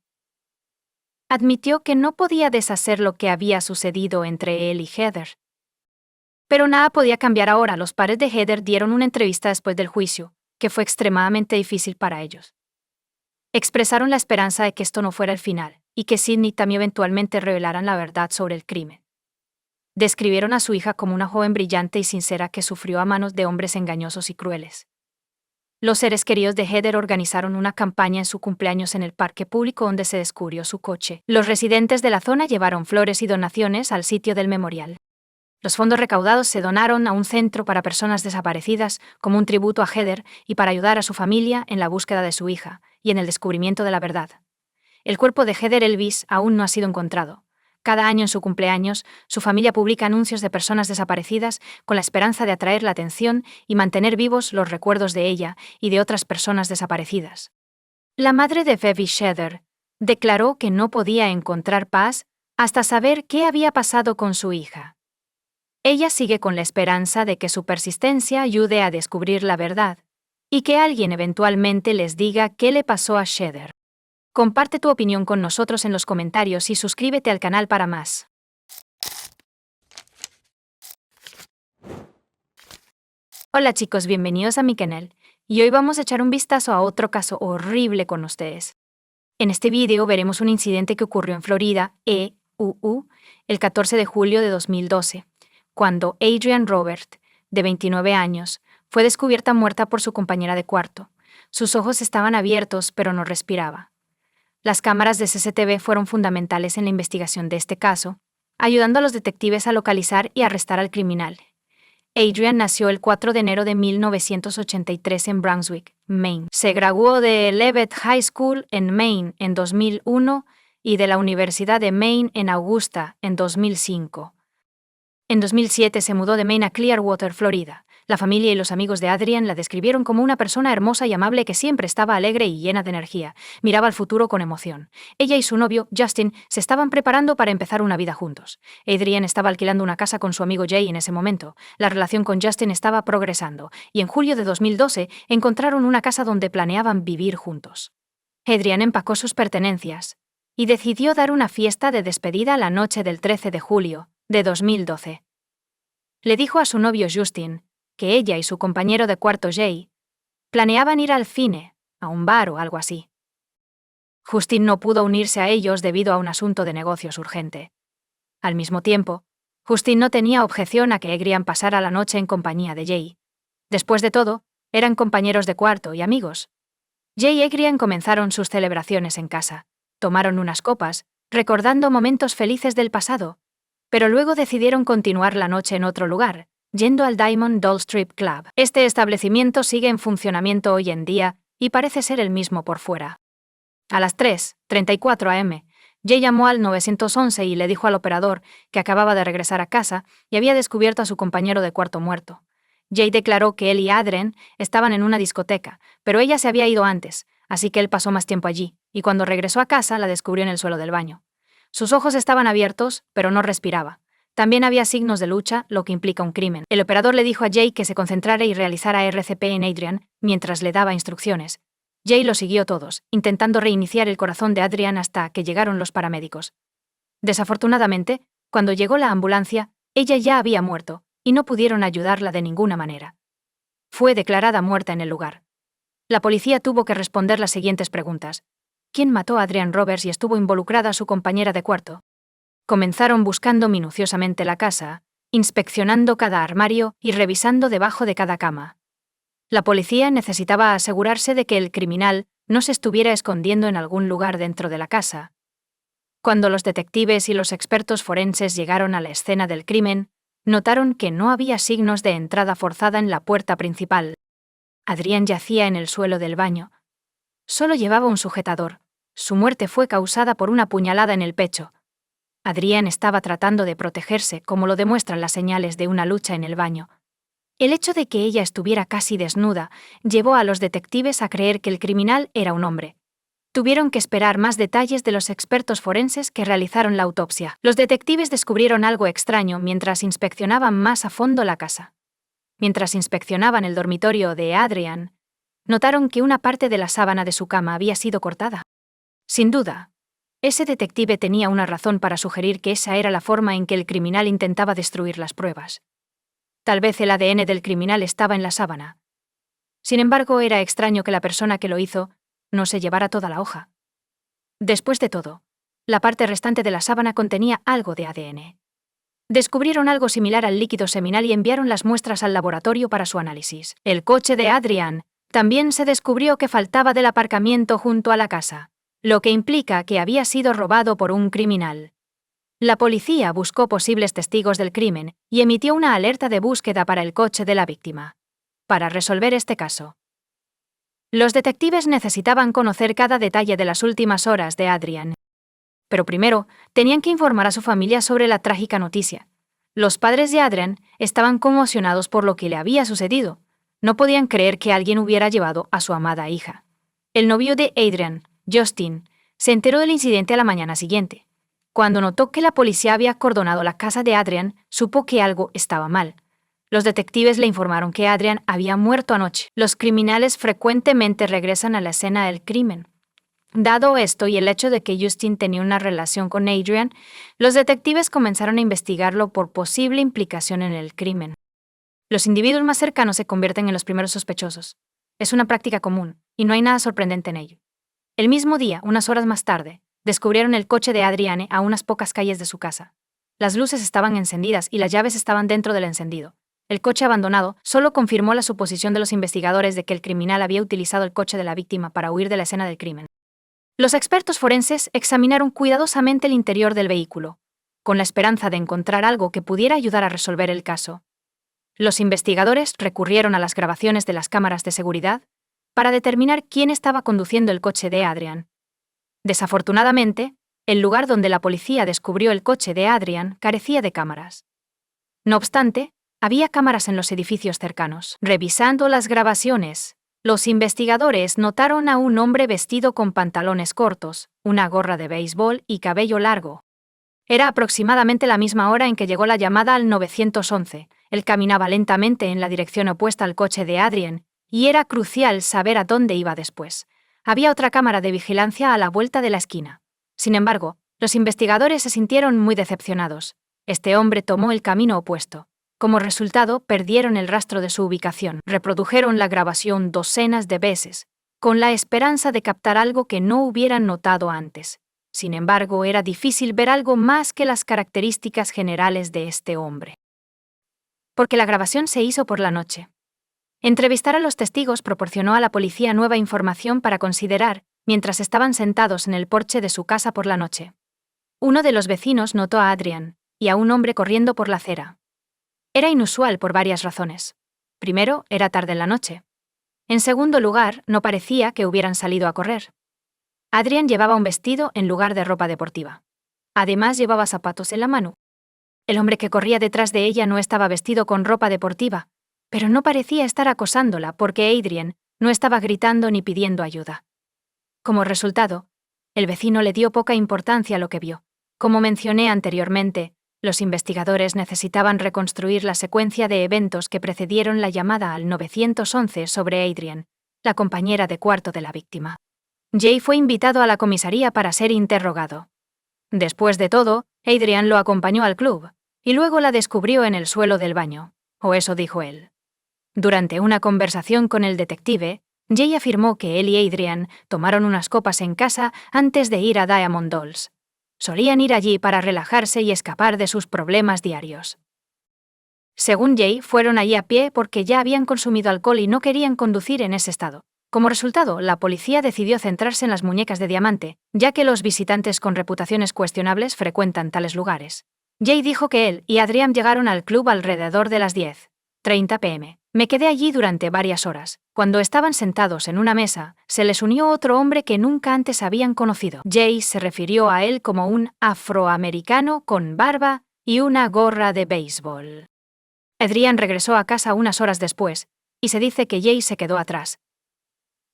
Admitió que no podía deshacer lo que había sucedido entre él y Heather. Pero nada podía cambiar ahora. Los padres de Heather dieron una entrevista después del juicio, que fue extremadamente difícil para ellos. Expresaron la esperanza de que esto no fuera el final, y que Sidney también eventualmente revelaran la verdad sobre el crimen. Describieron a su hija como una joven brillante y sincera que sufrió a manos de hombres engañosos y crueles. Los seres queridos de Heather organizaron una campaña en su cumpleaños en el parque público donde se descubrió su coche. Los residentes de la zona llevaron flores y donaciones al sitio del memorial. Los fondos recaudados se donaron a un centro para personas desaparecidas como un tributo a Heather y para ayudar a su familia en la búsqueda de su hija y en el descubrimiento de la verdad. El cuerpo de Heather Elvis aún no ha sido encontrado. Cada año en su cumpleaños, su familia publica anuncios de personas desaparecidas con la esperanza de atraer la atención y mantener vivos los recuerdos de ella y de otras personas desaparecidas. La madre de Phoebe Heather declaró que no podía encontrar paz hasta saber qué había pasado con su hija. Ella sigue con la esperanza de que su persistencia ayude a descubrir la verdad y que alguien eventualmente les diga qué le pasó a Heather. Comparte tu opinión con nosotros en los comentarios y suscríbete al canal para más. Hola chicos, bienvenidos a mi canal, y hoy vamos a echar un vistazo a otro caso horrible con ustedes. En este video veremos un incidente que ocurrió en Florida, el 14 de julio de 2012. Cuando Adrienne Robert, de 29 años, fue descubierta muerta por su compañera de cuarto. Sus ojos estaban abiertos, pero no respiraba. Las cámaras de CCTV fueron fundamentales en la investigación de este caso, ayudando a los detectives a localizar y arrestar al criminal. Adrienne nació el 4 de enero de 1983 en Brunswick, Maine. Se graduó de Leavitt High School en Maine en 2001 y de la Universidad de Maine en Augusta en 2005. En 2007 se mudó de Maine a Clearwater, Florida. La familia y los amigos de Adrian la describieron como una persona hermosa y amable que siempre estaba alegre y llena de energía. Miraba al futuro con emoción. Ella y su novio, Justin, se estaban preparando para empezar una vida juntos. Adrian estaba alquilando una casa con su amigo Jay en ese momento. La relación con Justin estaba progresando, y en julio de 2012 encontraron una casa donde planeaban vivir juntos. Adrian empacó sus pertenencias y decidió dar una fiesta de despedida la noche del 13 de julio de 2012. Le dijo a su novio Justin que ella y su compañero de cuarto Jay planeaban ir al cine, a un bar o algo así. Justin no pudo unirse a ellos debido a un asunto de negocios urgente. Al mismo tiempo, Justin no tenía objeción a que Adrian pasara la noche en compañía de Jay. Después de todo, eran compañeros de cuarto y amigos. Jay y Adrian comenzaron sus celebraciones en casa. Tomaron unas copas, recordando momentos felices del pasado, pero luego decidieron continuar la noche en otro lugar, yendo al Diamond Doll Strip Club. Este establecimiento sigue en funcionamiento hoy en día y parece ser el mismo por fuera. A las 3:34 am, Jay llamó al 911 y le dijo al operador que acababa de regresar a casa y había descubierto a su compañero de cuarto muerto. Jay declaró que él y Adrian estaban en una discoteca, pero ella se había ido antes, así que él pasó más tiempo allí, y cuando regresó a casa la descubrió en el suelo del baño. Sus ojos estaban abiertos, pero no respiraba. También había signos de lucha, lo que implica un crimen. El operador le dijo a Jay que se concentrara y realizara RCP en Adrian mientras le daba instrucciones. Jay lo siguió todos, intentando reiniciar el corazón de Adrian hasta que llegaron los paramédicos. Desafortunadamente, cuando llegó la ambulancia, ella ya había muerto, y no pudieron ayudarla de ninguna manera. Fue declarada muerta en el lugar. La policía tuvo que responder las siguientes preguntas. ¿Quién mató a Adrian Roberts y estuvo involucrada su compañera de cuarto? Comenzaron buscando minuciosamente la casa, inspeccionando cada armario y revisando debajo de cada cama. La policía necesitaba asegurarse de que el criminal no se estuviera escondiendo en algún lugar dentro de la casa. Cuando los detectives y los expertos forenses llegaron a la escena del crimen, notaron que no había signos de entrada forzada en la puerta principal. Adrian yacía en el suelo del baño. Solo llevaba un sujetador. Su muerte fue causada por una puñalada en el pecho. Adrian estaba tratando de protegerse, como lo demuestran las señales de una lucha en el baño. El hecho de que ella estuviera casi desnuda llevó a los detectives a creer que el criminal era un hombre. Tuvieron que esperar más detalles de los expertos forenses que realizaron la autopsia. Los detectives descubrieron algo extraño mientras inspeccionaban más a fondo la casa. Mientras inspeccionaban el dormitorio de Adrian, notaron que una parte de la sábana de su cama había sido cortada. Sin duda, ese detective tenía una razón para sugerir que esa era la forma en que el criminal intentaba destruir las pruebas. Tal vez el ADN del criminal estaba en la sábana. Sin embargo, era extraño que la persona que lo hizo no se llevara toda la hoja. Después de todo, la parte restante de la sábana contenía algo de ADN. Descubrieron algo similar al líquido seminal y enviaron las muestras al laboratorio para su análisis. El coche de Adrian también se descubrió que faltaba del aparcamiento junto a la casa, lo que implica que había sido robado por un criminal. La policía buscó posibles testigos del crimen y emitió una alerta de búsqueda para el coche de la víctima. Para resolver este caso, los detectives necesitaban conocer cada detalle de las últimas horas de Adrian. Pero primero, tenían que informar a su familia sobre la trágica noticia. Los padres de Adrian estaban conmocionados por lo que le había sucedido. No podían creer que alguien hubiera llevado a su amada hija. El novio de Adrian, Justin, se enteró del incidente a la mañana siguiente. Cuando notó que la policía había acordonado la casa de Adrian, supo que algo estaba mal. Los detectives le informaron que Adrian había muerto anoche. Los criminales frecuentemente regresan a la escena del crimen. Dado esto y el hecho de que Justin tenía una relación con Adrian, los detectives comenzaron a investigarlo por posible implicación en el crimen. Los individuos más cercanos se convierten en los primeros sospechosos. Es una práctica común, y no hay nada sorprendente en ello. El mismo día, unas horas más tarde, descubrieron el coche de Adrian a unas pocas calles de su casa. Las luces estaban encendidas y las llaves estaban dentro del encendido. El coche abandonado solo confirmó la suposición de los investigadores de que el criminal había utilizado el coche de la víctima para huir de la escena del crimen. Los expertos forenses examinaron cuidadosamente el interior del vehículo, con la esperanza de encontrar algo que pudiera ayudar a resolver el caso. Los investigadores recurrieron a las grabaciones de las cámaras de seguridad para determinar quién estaba conduciendo el coche de Adrian. Desafortunadamente, el lugar donde la policía descubrió el coche de Adrian carecía de cámaras. No obstante, Había cámaras en los edificios cercanos. Revisando las grabaciones, los investigadores notaron a un hombre vestido con pantalones cortos, una gorra de béisbol y cabello largo. Era aproximadamente la misma hora en que llegó la llamada al 911. Él caminaba lentamente en la dirección opuesta al coche de Adrian, y era crucial saber a dónde iba después. Había otra cámara de vigilancia a la vuelta de la esquina. Sin embargo, los investigadores se sintieron muy decepcionados. Este hombre tomó el camino opuesto. Como resultado, perdieron el rastro de su ubicación. Reprodujeron la grabación docenas de veces, con la esperanza de captar algo que no hubieran notado antes. Sin embargo, era difícil ver algo más que las características generales de este hombre. Porque la grabación se hizo por la noche. Entrevistar a los testigos proporcionó a la policía nueva información para considerar mientras estaban sentados en el porche de su casa por la noche. Uno de los vecinos notó a Adrian y a un hombre corriendo por la acera. Era inusual por varias razones. Primero, era tarde en la noche. En segundo lugar, no parecía que hubieran salido a correr. Adrian llevaba un vestido en lugar de ropa deportiva. Además, llevaba zapatos en la mano. El hombre que corría detrás de ella no estaba vestido con ropa deportiva, pero no parecía estar acosándola porque Adrian no estaba gritando ni pidiendo ayuda. Como resultado, el vecino le dio poca importancia a lo que vio. Como mencioné anteriormente, los investigadores necesitaban reconstruir la secuencia de eventos que precedieron la llamada al 911 sobre Adrian, la compañera de cuarto de la víctima. Jay fue invitado a la comisaría para ser interrogado. Después de todo, Adrian lo acompañó al club, y luego la descubrió en el suelo del baño, o eso dijo él. Durante una conversación con el detective, Jay afirmó que él y Adrian tomaron unas copas en casa antes de ir a Diamond Dolls. Solían ir allí para relajarse y escapar de sus problemas diarios. Según Jay, fueron allí a pie porque ya habían consumido alcohol y no querían conducir en ese estado. Como resultado, la policía decidió centrarse en las muñecas de diamante, ya que los visitantes con reputaciones cuestionables frecuentan tales lugares. Jay dijo que él y Adrian llegaron al club alrededor de las 10:30 p.m. Me quedé allí durante varias horas. Cuando estaban sentados en una mesa, se les unió otro hombre que nunca antes habían conocido. Jay se refirió a él como un afroamericano con barba y una gorra de béisbol. Adrian regresó a casa unas horas después, y se dice que Jay se quedó atrás.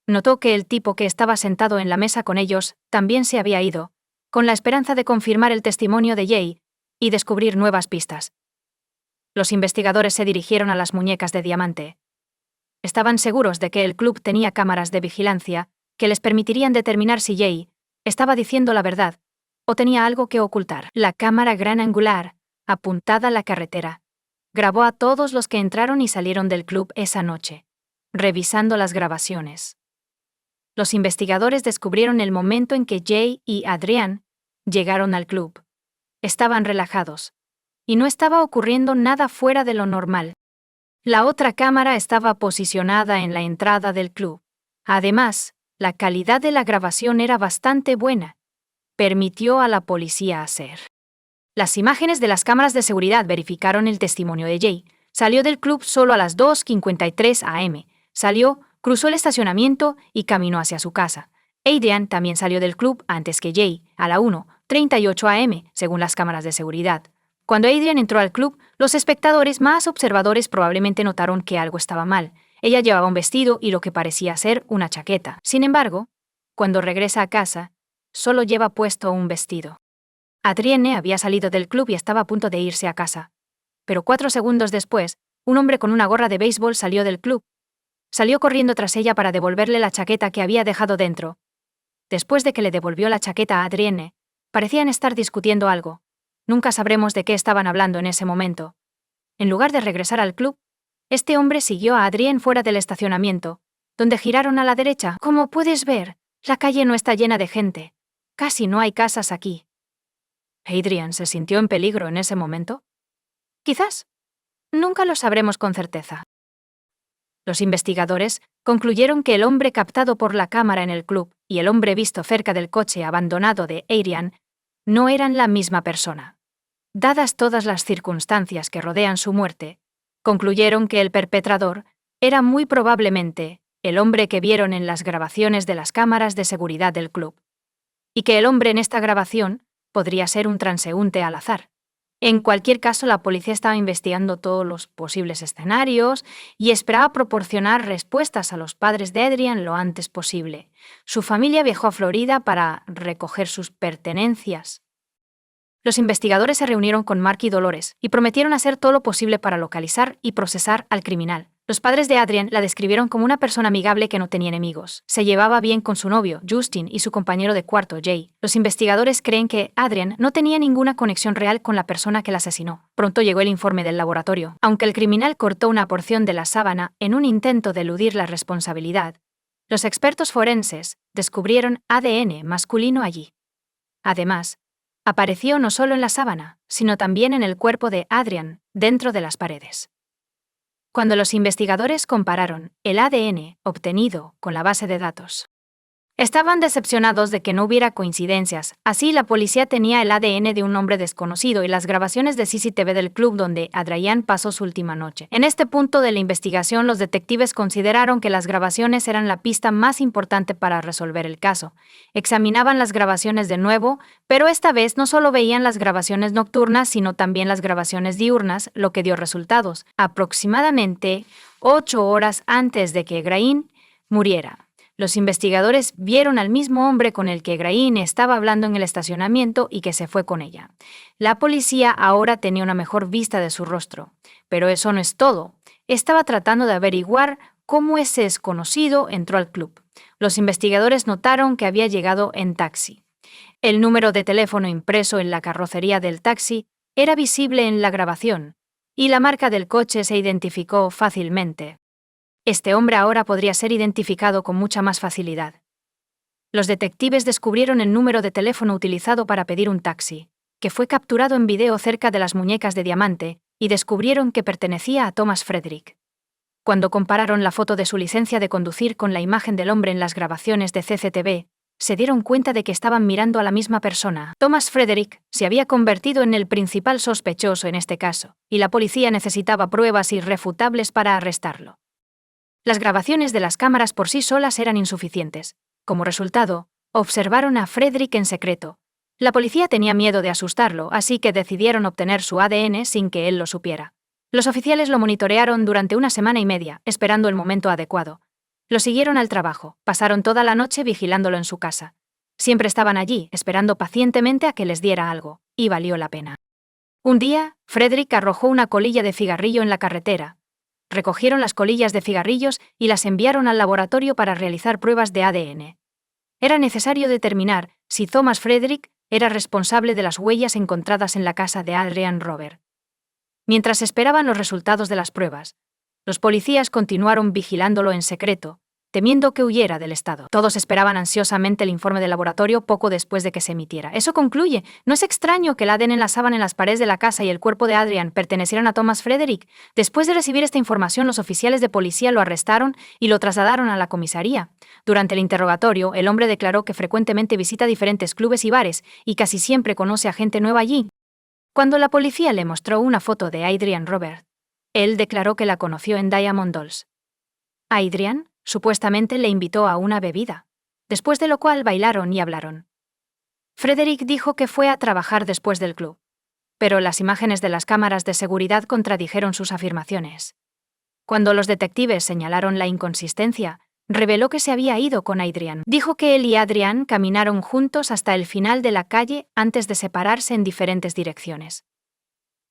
Notó que el tipo que estaba sentado en la mesa con ellos también se había ido, con la esperanza de confirmar el testimonio de Jay y descubrir nuevas pistas. Los investigadores se dirigieron a las muñecas de diamante. Estaban seguros de que el club tenía cámaras de vigilancia que les permitirían determinar si Jay estaba diciendo la verdad o tenía algo que ocultar. La cámara gran angular, apuntada a la carretera, grabó a todos los que entraron y salieron del club esa noche, revisando las grabaciones. Los investigadores descubrieron el momento en que Jay y Adrian llegaron al club. Estaban relajados, y no estaba ocurriendo nada fuera de lo normal. La otra cámara estaba posicionada en la entrada del club. Además, la calidad de la grabación era bastante buena. Permitió a la policía hacer. Las imágenes de las cámaras de seguridad verificaron el testimonio de Jay. Salió del club solo a las 2:53 a.m. Salió, cruzó el estacionamiento y caminó hacia su casa. Adrian también salió del club antes que Jay, a la 1:38 a.m., según las cámaras de seguridad. Cuando Adrian entró al club, los espectadores más observadores probablemente notaron que algo estaba mal. Ella llevaba un vestido y lo que parecía ser una chaqueta. Sin embargo, cuando regresa a casa, solo lleva puesto un vestido. Adrienne había salido del club y estaba a punto de irse a casa. Pero 4 segundos después, un hombre con una gorra de béisbol salió del club. Salió corriendo tras ella para devolverle la chaqueta que había dejado dentro. Después de que le devolvió la chaqueta a Adrienne, parecían estar discutiendo algo. Nunca sabremos de qué estaban hablando en ese momento. En lugar de regresar al club, este hombre siguió a Adrienne fuera del estacionamiento, donde giraron a la derecha. Como puedes ver, la calle no está llena de gente. Casi no hay casas aquí. ¿Adrian se sintió en peligro en ese momento? Quizás. Nunca lo sabremos con certeza. Los investigadores concluyeron que el hombre captado por la cámara en el club y el hombre visto cerca del coche abandonado de Adrian no eran la misma persona. Dadas todas las circunstancias que rodean su muerte, concluyeron que el perpetrador era muy probablemente el hombre que vieron en las grabaciones de las cámaras de seguridad del club, y que el hombre en esta grabación podría ser un transeúnte al azar. En cualquier caso, la policía estaba investigando todos los posibles escenarios y esperaba proporcionar respuestas a los padres de Adrian lo antes posible. Su familia viajó a Florida para recoger sus pertenencias. Los investigadores se reunieron con Mark y Dolores y prometieron hacer todo lo posible para localizar y procesar al criminal. Los padres de Adrian la describieron como una persona amigable que no tenía enemigos. Se llevaba bien con su novio, Justin, y su compañero de cuarto, Jay. Los investigadores creen que Adrian no tenía ninguna conexión real con la persona que la asesinó. Pronto llegó el informe del laboratorio. Aunque el criminal cortó una porción de la sábana en un intento de eludir la responsabilidad, los expertos forenses descubrieron ADN masculino allí. Además, apareció no solo en la sábana, sino también en el cuerpo de Adrian, dentro de las paredes. Cuando los investigadores compararon el ADN obtenido con la base de datos, estaban decepcionados de que no hubiera coincidencias. Así, la policía tenía el ADN de un hombre desconocido y las grabaciones de CCTV del club donde Adrian pasó su última noche. En este punto de la investigación, los detectives consideraron que las grabaciones eran la pista más importante para resolver el caso. Examinaban las grabaciones de nuevo, pero esta vez no solo veían las grabaciones nocturnas, sino también las grabaciones diurnas, lo que dio resultados. Aproximadamente 8 horas antes de que Grain muriera, los investigadores vieron al mismo hombre con el que Grain estaba hablando en el estacionamiento y que se fue con ella. La policía ahora tenía una mejor vista de su rostro. Pero eso no es todo. Estaba tratando de averiguar cómo ese desconocido entró al club. Los investigadores notaron que había llegado en taxi. El número de teléfono impreso en la carrocería del taxi era visible en la grabación, y la marca del coche se identificó fácilmente. Este hombre ahora podría ser identificado con mucha más facilidad. Los detectives descubrieron el número de teléfono utilizado para pedir un taxi, que fue capturado en video cerca de las muñecas de diamante, y descubrieron que pertenecía a Thomas Frederick. Cuando compararon la foto de su licencia de conducir con la imagen del hombre en las grabaciones de CCTV, se dieron cuenta de que estaban mirando a la misma persona. Thomas Frederick se había convertido en el principal sospechoso en este caso, y la policía necesitaba pruebas irrefutables para arrestarlo. Las grabaciones de las cámaras por sí solas eran insuficientes. Como resultado, observaron a Frederick en secreto. La policía tenía miedo de asustarlo, así que decidieron obtener su ADN sin que él lo supiera. Los oficiales lo monitorearon durante 1 semana y media, esperando el momento adecuado. Lo siguieron al trabajo, pasaron toda la noche vigilándolo en su casa. Siempre estaban allí, esperando pacientemente a que les diera algo, y valió la pena. Un día, Frederick arrojó una colilla de cigarrillo en la carretera. Recogieron las colillas de cigarrillos y las enviaron al laboratorio para realizar pruebas de ADN. Era necesario determinar si Thomas Frederick era responsable de las huellas encontradas en la casa de Adrian Robert. Mientras esperaban los resultados de las pruebas, los policías continuaron vigilándolo en secreto, temiendo que huyera del estado. Todos esperaban ansiosamente el informe del laboratorio poco después de que se emitiera. Eso concluye. No es extraño que el ADN en la sábana en las paredes de la casa y el cuerpo de Adrian pertenecieran a Thomas Frederick. Después de recibir esta información, los oficiales de policía lo arrestaron y lo trasladaron a la comisaría. Durante el interrogatorio, el hombre declaró que frecuentemente visita diferentes clubes y bares y casi siempre conoce a gente nueva allí. Cuando la policía le mostró una foto de Adrian Robert, él declaró que la conoció en Diamond Dolls. Adrian supuestamente le invitó a una bebida, después de lo cual bailaron y hablaron. Frederick dijo que fue a trabajar después del club, pero las imágenes de las cámaras de seguridad contradijeron sus afirmaciones. Cuando los detectives señalaron la inconsistencia, reveló que se había ido con Adrian. Dijo que él y Adrian caminaron juntos hasta el final de la calle antes de separarse en diferentes direcciones.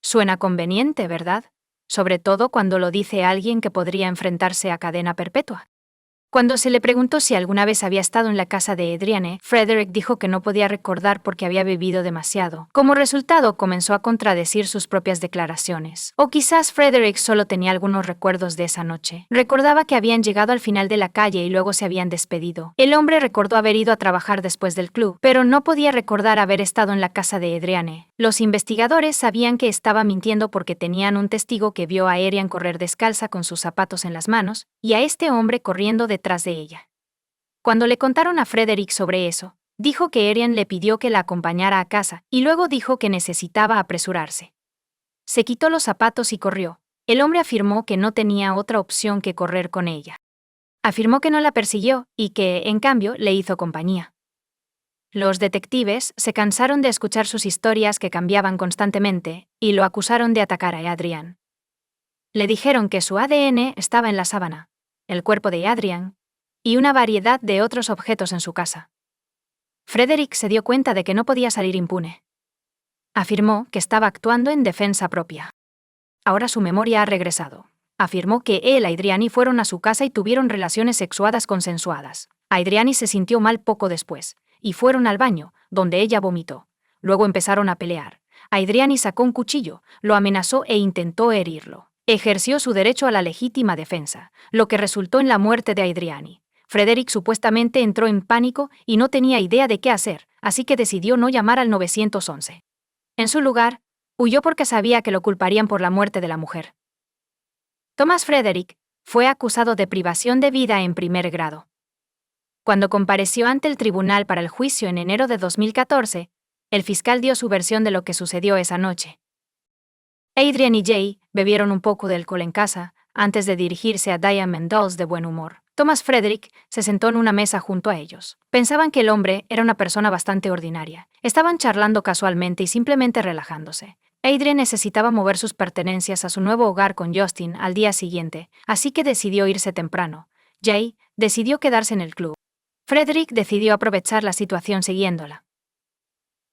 Suena conveniente, ¿verdad? Sobre todo cuando lo dice alguien que podría enfrentarse a cadena perpetua. Cuando se le preguntó si alguna vez había estado en la casa de Adrienne, Frederick dijo que no podía recordar porque había bebido demasiado. Como resultado, comenzó a contradecir sus propias declaraciones. O quizás Frederick solo tenía algunos recuerdos de esa noche. Recordaba que habían llegado al final de la calle y luego se habían despedido. El hombre recordó haber ido a trabajar después del club, pero no podía recordar haber estado en la casa de Adrienne. Los investigadores sabían que estaba mintiendo porque tenían un testigo que vio a Adrienne correr descalza con sus zapatos en las manos, y a este hombre corriendo detrás de ella. Cuando le contaron a Frederick sobre eso, dijo que Adrienne le pidió que la acompañara a casa y luego dijo que necesitaba apresurarse. Se quitó los zapatos y corrió. El hombre afirmó que no tenía otra opción que correr con ella. Afirmó que no la persiguió y que, en cambio, le hizo compañía. Los detectives se cansaron de escuchar sus historias que cambiaban constantemente, y lo acusaron de atacar a Adrian. Le dijeron que su ADN estaba en la sábana, el cuerpo de Adrian y una variedad de otros objetos en su casa. Frederick se dio cuenta de que no podía salir impune. Afirmó que estaba actuando en defensa propia. Ahora su memoria ha regresado. Afirmó que él y Adriani fueron a su casa y tuvieron relaciones sexuadas consensuadas. Adriani se sintió mal poco después, y fueron al baño, donde ella vomitó. Luego empezaron a pelear. Adriani sacó un cuchillo, lo amenazó e intentó herirlo. Ejerció su derecho a la legítima defensa, lo que resultó en la muerte de Adriani. Frederick supuestamente entró en pánico y no tenía idea de qué hacer, así que decidió no llamar al 911. En su lugar, huyó porque sabía que lo culparían por la muerte de la mujer. Thomas Frederick fue acusado de privación de vida en primer grado. Cuando compareció ante el tribunal para el juicio en enero de 2014, el fiscal dio su versión de lo que sucedió esa noche. Adrian y Jay bebieron un poco de alcohol en casa antes de dirigirse a Diamond Dolls de buen humor. Thomas Frederick se sentó en una mesa junto a ellos. Pensaban que el hombre era una persona bastante ordinaria. Estaban charlando casualmente y simplemente relajándose. Adrian necesitaba mover sus pertenencias a su nuevo hogar con Justin al día siguiente, así que decidió irse temprano. Jay decidió quedarse en el club. Frederick decidió aprovechar la situación siguiéndola.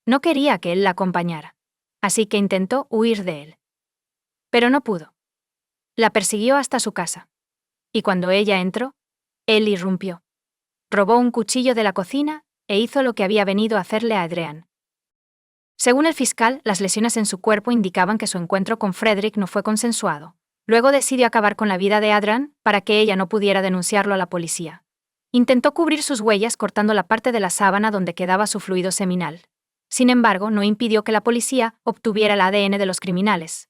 No quería que él la acompañara, así que intentó huir de él. Pero no pudo. La persiguió hasta su casa. Y cuando ella entró, él irrumpió. Robó un cuchillo de la cocina e hizo lo que había venido a hacerle a Adrian. Según el fiscal, las lesiones en su cuerpo indicaban que su encuentro con Frederick no fue consensuado. Luego decidió acabar con la vida de Adrian para que ella no pudiera denunciarlo a la policía. Intentó cubrir sus huellas cortando la parte de la sábana donde quedaba su fluido seminal. Sin embargo, no impidió que la policía obtuviera el ADN de los criminales.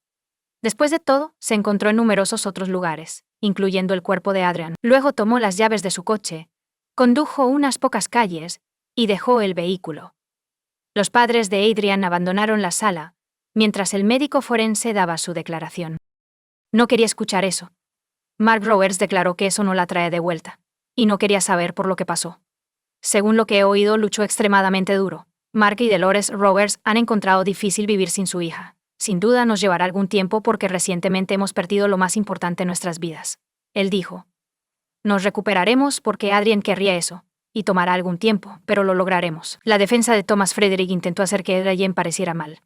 Después de todo, se encontró en numerosos otros lugares, incluyendo el cuerpo de Adrian. Luego tomó las llaves de su coche, condujo unas pocas calles y dejó el vehículo. Los padres de Adrian abandonaron la sala, mientras el médico forense daba su declaración. No quería escuchar eso. Mark Rowers declaró que eso no la trae de vuelta, y no quería saber por lo que pasó. Según lo que he oído, luchó extremadamente duro. Mark y Dolores Rowers han encontrado difícil vivir sin su hija. Sin duda nos llevará algún tiempo porque recientemente hemos perdido lo más importante en nuestras vidas. Él dijo. Nos recuperaremos porque Adrian querría eso, y tomará algún tiempo, pero lo lograremos. La defensa de Thomas Frederick intentó hacer que Ryan pareciera mal.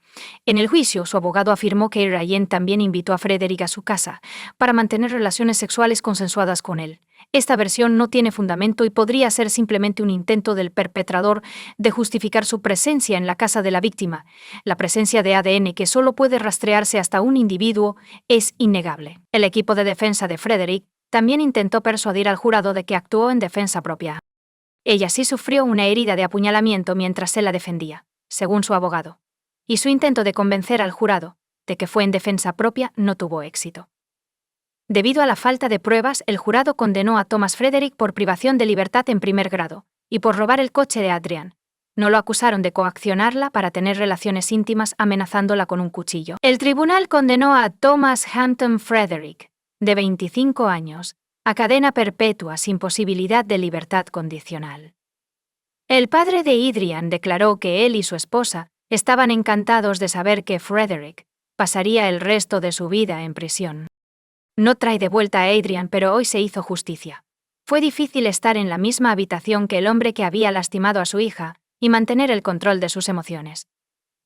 En el juicio, su abogado afirmó que Ryan también invitó a Frederick a su casa para mantener relaciones sexuales consensuadas con él. Esta versión no tiene fundamento y podría ser simplemente un intento del perpetrador de justificar su presencia en la casa de la víctima. La presencia de ADN que solo puede rastrearse hasta un individuo es innegable. El equipo de defensa de Frederick también intentó persuadir al jurado de que actuó en defensa propia. Ella sí sufrió una herida de apuñalamiento mientras él la defendía, según su abogado. Y su intento de convencer al jurado de que fue en defensa propia no tuvo éxito. Debido a la falta de pruebas, el jurado condenó a Thomas Frederick por privación de libertad en primer grado y por robar el coche de Adrian. No lo acusaron de coaccionarla para tener relaciones íntimas amenazándola con un cuchillo. El tribunal condenó a Thomas Hampton Frederick, de 25 años, a cadena perpetua sin posibilidad de libertad condicional. El padre de Adrian declaró que él y su esposa estaban encantados de saber que Frederick pasaría el resto de su vida en prisión. No trae de vuelta a Adrian, pero hoy se hizo justicia. Fue difícil estar en la misma habitación que el hombre que había lastimado a su hija y mantener el control de sus emociones.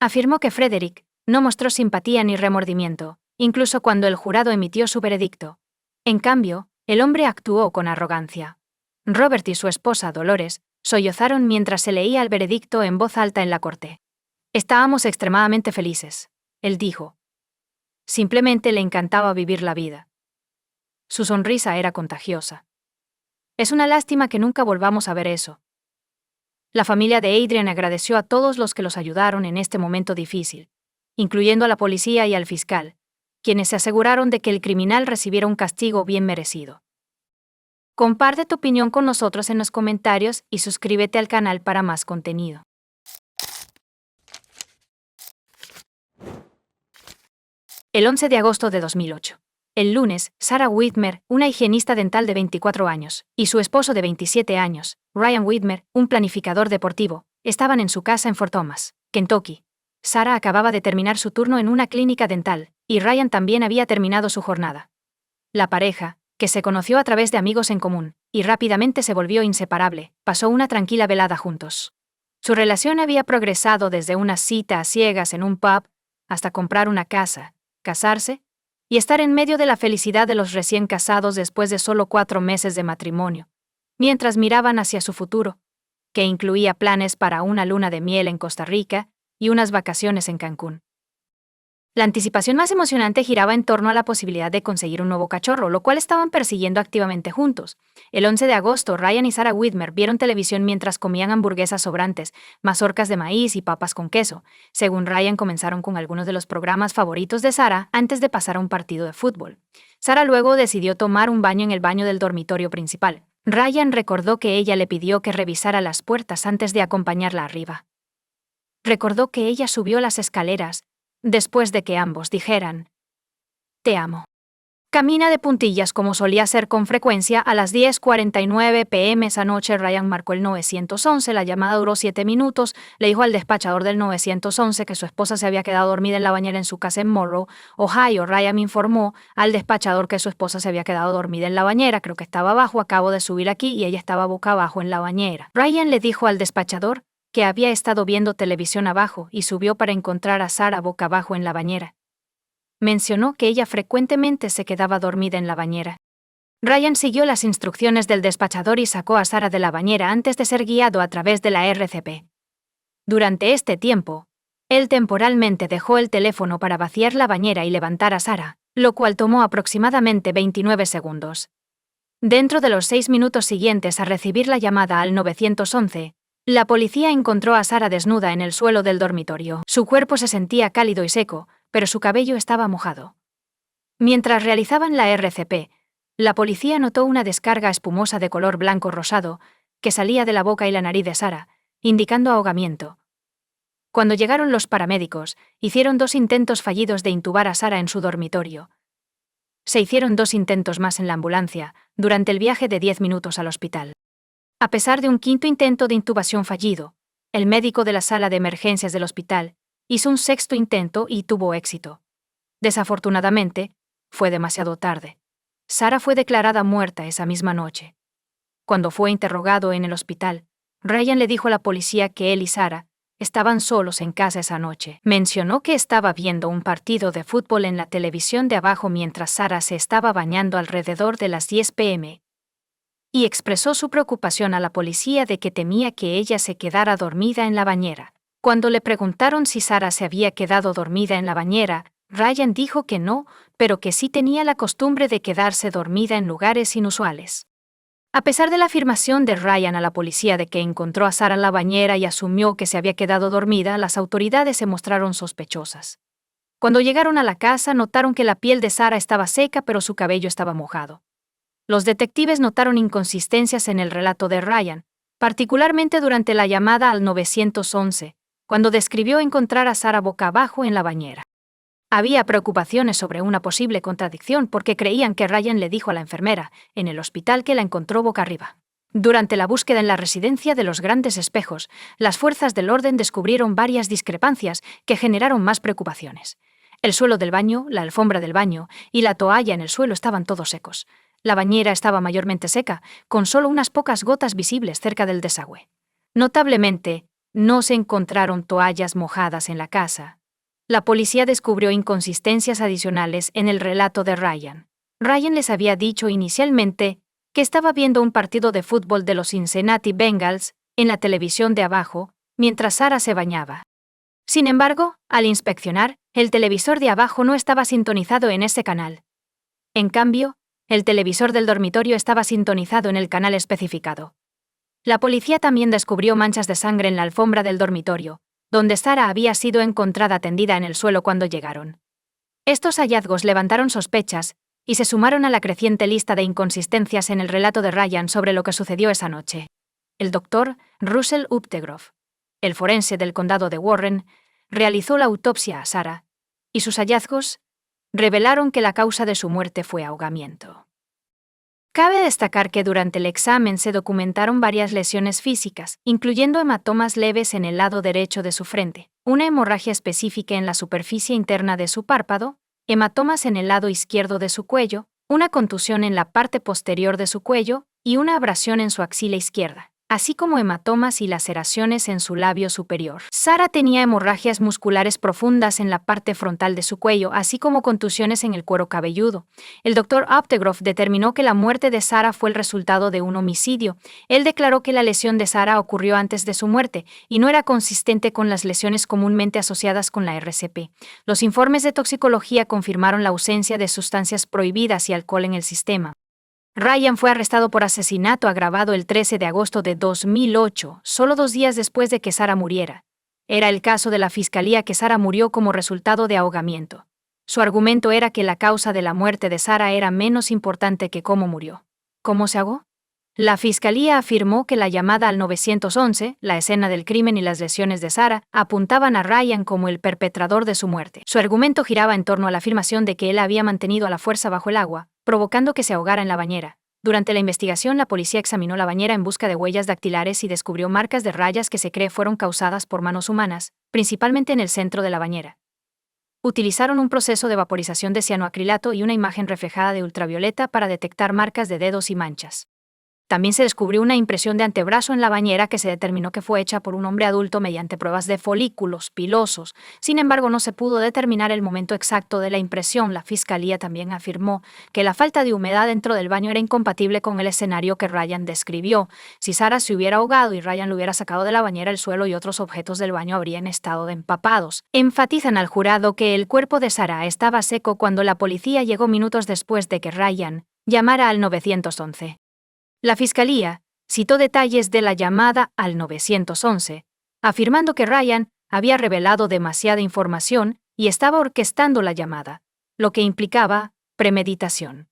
Afirmó que Frederick no mostró simpatía ni remordimiento, incluso cuando el jurado emitió su veredicto. En cambio, el hombre actuó con arrogancia. Robert y su esposa, Dolores, sollozaron mientras se leía el veredicto en voz alta en la corte. Estábamos extremadamente felices, él dijo. Simplemente le encantaba vivir la vida. Su sonrisa era contagiosa. Es una lástima que nunca volvamos a ver eso. La familia de Adrian agradeció a todos los que los ayudaron en este momento difícil, incluyendo a la policía y al fiscal, quienes se aseguraron de que el criminal recibiera un castigo bien merecido. Comparte tu opinión con nosotros en los comentarios y suscríbete al canal para más contenido. El 11 de agosto de 2008. El lunes, Sarah Whitmer, una higienista dental de 24 años, y su esposo de 27 años, Ryan Whitmer, un planificador deportivo, estaban en su casa en Fort Thomas, Kentucky. Sarah acababa de terminar su turno en una clínica dental, y Ryan también había terminado su jornada. La pareja, que se conoció a través de amigos en común, y rápidamente se volvió inseparable, pasó una tranquila velada juntos. Su relación había progresado desde una cita a ciegas en un pub, hasta comprar una casa, casarse, y estar en medio de la felicidad de los recién casados después de solo 4 meses de matrimonio, mientras miraban hacia su futuro, que incluía planes para una luna de miel en Costa Rica y unas vacaciones en Cancún. La anticipación más emocionante giraba en torno a la posibilidad de conseguir un nuevo cachorro, lo cual estaban persiguiendo activamente juntos. El 11 de agosto, Ryan y Sarah Whitmer vieron televisión mientras comían hamburguesas sobrantes, mazorcas de maíz y papas con queso. Según Ryan, comenzaron con algunos de los programas favoritos de Sarah antes de pasar a un partido de fútbol. Sarah luego decidió tomar un baño en el baño del dormitorio principal. Ryan recordó que ella le pidió que revisara las puertas antes de acompañarla arriba. Recordó que ella subió las escaleras, después de que ambos dijeran: «Te amo». Camina de puntillas como solía hacer con frecuencia. A las 10:49 p.m. esa noche Ryan marcó el 911, la llamada duró 7 minutos, le dijo al despachador del 911 que su esposa se había quedado dormida en la bañera en su casa en Monroe, Ohio. Ryan informó al despachador que su esposa se había quedado dormida en la bañera, creo que estaba abajo, acabo de subir aquí y ella estaba boca abajo en la bañera. Ryan le dijo al despachador que había estado viendo televisión abajo y subió para encontrar a Sarah boca abajo en la bañera. Mencionó que ella frecuentemente se quedaba dormida en la bañera. Ryan siguió las instrucciones del despachador y sacó a Sarah de la bañera antes de ser guiado a través de la RCP. Durante este tiempo, él temporalmente dejó el teléfono para vaciar la bañera y levantar a Sarah, lo cual tomó aproximadamente 29 segundos. Dentro de los 6 minutos siguientes a recibir la llamada al 911, la policía encontró a Sarah desnuda en el suelo del dormitorio. Su cuerpo se sentía cálido y seco, pero su cabello estaba mojado. Mientras realizaban la RCP, la policía notó una descarga espumosa de color blanco rosado que salía de la boca y la nariz de Sarah, indicando ahogamiento. Cuando llegaron los paramédicos, hicieron 2 intentos fallidos de intubar a Sarah en su dormitorio. Se hicieron 2 intentos más en la ambulancia, durante el viaje de 10 minutos al hospital. A pesar de un 5º intento de intubación fallido, el médico de la sala de emergencias del hospital hizo un 6º intento y tuvo éxito. Desafortunadamente, fue demasiado tarde. Sarah fue declarada muerta esa misma noche. Cuando fue interrogado en el hospital, Ryan le dijo a la policía que él y Sarah estaban solos en casa esa noche. Mencionó que estaba viendo un partido de fútbol en la televisión de abajo mientras Sarah se estaba bañando alrededor de las 10 p.m. y expresó su preocupación a la policía de que temía que ella se quedara dormida en la bañera. Cuando le preguntaron si Sarah se había quedado dormida en la bañera, Ryan dijo que no, pero que sí tenía la costumbre de quedarse dormida en lugares inusuales. A pesar de la afirmación de Ryan a la policía de que encontró a Sarah en la bañera y asumió que se había quedado dormida, las autoridades se mostraron sospechosas. Cuando llegaron a la casa, notaron que la piel de Sarah estaba seca, pero su cabello estaba mojado. Los detectives notaron inconsistencias en el relato de Ryan, particularmente durante la llamada al 911, cuando describió encontrar a Sarah boca abajo en la bañera. Había preocupaciones sobre una posible contradicción porque creían que Ryan le dijo a la enfermera en el hospital que la encontró boca arriba. Durante la búsqueda en la residencia de los Grandes Espejos, las fuerzas del orden descubrieron varias discrepancias que generaron más preocupaciones. El suelo del baño, la alfombra del baño y la toalla en el suelo estaban todos secos. La bañera estaba mayormente seca, con solo unas pocas gotas visibles cerca del desagüe. Notablemente, no se encontraron toallas mojadas en la casa. La policía descubrió inconsistencias adicionales en el relato de Ryan. Ryan les había dicho inicialmente que estaba viendo un partido de fútbol de los Cincinnati Bengals en la televisión de abajo, mientras Sarah se bañaba. Sin embargo, al inspeccionar, el televisor de abajo no estaba sintonizado en ese canal. En cambio, el televisor del dormitorio estaba sintonizado en el canal especificado. La policía también descubrió manchas de sangre en la alfombra del dormitorio, donde Sarah había sido encontrada tendida en el suelo cuando llegaron. Estos hallazgos levantaron sospechas y se sumaron a la creciente lista de inconsistencias en el relato de Ryan sobre lo que sucedió esa noche. El doctor Russell Updegrove, el forense del condado de Warren, realizó la autopsia a Sarah, y sus hallazgos revelaron que la causa de su muerte fue ahogamiento. Cabe destacar que durante el examen se documentaron varias lesiones físicas, incluyendo hematomas leves en el lado derecho de su frente, una hemorragia específica en la superficie interna de su párpado, hematomas en el lado izquierdo de su cuello, una contusión en la parte posterior de su cuello y una abrasión en su axila izquierda, así como hematomas y laceraciones en su labio superior. Sarah tenía hemorragias musculares profundas en la parte frontal de su cuello, así como contusiones en el cuero cabelludo. El doctor Updegrove determinó que la muerte de Sarah fue el resultado de un homicidio. Él declaró que la lesión de Sarah ocurrió antes de su muerte y no era consistente con las lesiones comúnmente asociadas con la RCP. Los informes de toxicología confirmaron la ausencia de sustancias prohibidas y alcohol en el sistema. Ryan fue arrestado por asesinato agravado el 13 de agosto de 2008, solo 2 días después de que Sarah muriera. Era el caso de la fiscalía que Sarah murió como resultado de ahogamiento. Su argumento era que la causa de la muerte de Sarah era menos importante que cómo murió. ¿Cómo se ahogó? La fiscalía afirmó que la llamada al 911, la escena del crimen y las lesiones de Sarah apuntaban a Ryan como el perpetrador de su muerte. Su argumento giraba en torno a la afirmación de que él había mantenido a la fuerza bajo el agua, provocando que se ahogara en la bañera. Durante la investigación, la policía examinó la bañera en busca de huellas dactilares y descubrió marcas de rayas que se cree fueron causadas por manos humanas, principalmente en el centro de la bañera. Utilizaron un proceso de vaporización de cianoacrilato y una imagen reflejada de ultravioleta para detectar marcas de dedos y manchas. También se descubrió una impresión de antebrazo en la bañera que se determinó que fue hecha por un hombre adulto mediante pruebas de folículos pilosos. Sin embargo, no se pudo determinar el momento exacto de la impresión. La fiscalía también afirmó que la falta de humedad dentro del baño era incompatible con el escenario que Ryan describió. Si Sarah se hubiera ahogado y Ryan lo hubiera sacado de la bañera, el suelo y otros objetos del baño habrían estado empapados. Enfatizan al jurado que el cuerpo de Sarah estaba seco cuando la policía llegó minutos después de que Ryan llamara al 911. La fiscalía citó detalles de la llamada al 911, afirmando que Ryan había revelado demasiada información y estaba orquestando la llamada, lo que implicaba premeditación.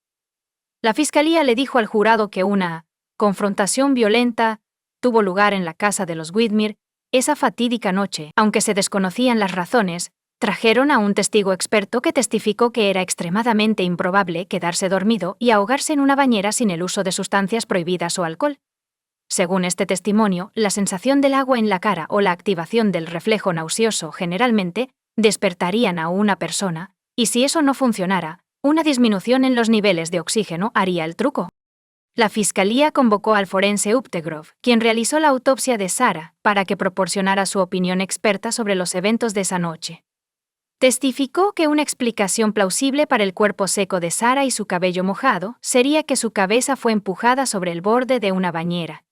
La fiscalía le dijo al jurado que una confrontación violenta tuvo lugar en la casa de los Whitmer esa fatídica noche. Aunque se desconocían las razones, trajeron a un testigo experto que testificó que era extremadamente improbable quedarse dormido y ahogarse en una bañera sin el uso de sustancias prohibidas o alcohol. Según este testimonio, la sensación del agua en la cara o la activación del reflejo nauseoso generalmente despertarían a una persona, y si eso no funcionara, una disminución en los niveles de oxígeno haría el truco. La fiscalía convocó al forense Updegrove, quien realizó la autopsia de Sarah, para que proporcionara su opinión experta sobre los eventos de esa noche. Testificó que una explicación plausible para el cuerpo seco de Sarah y su cabello mojado sería que su cabeza fue empujada sobre el borde de una bañera,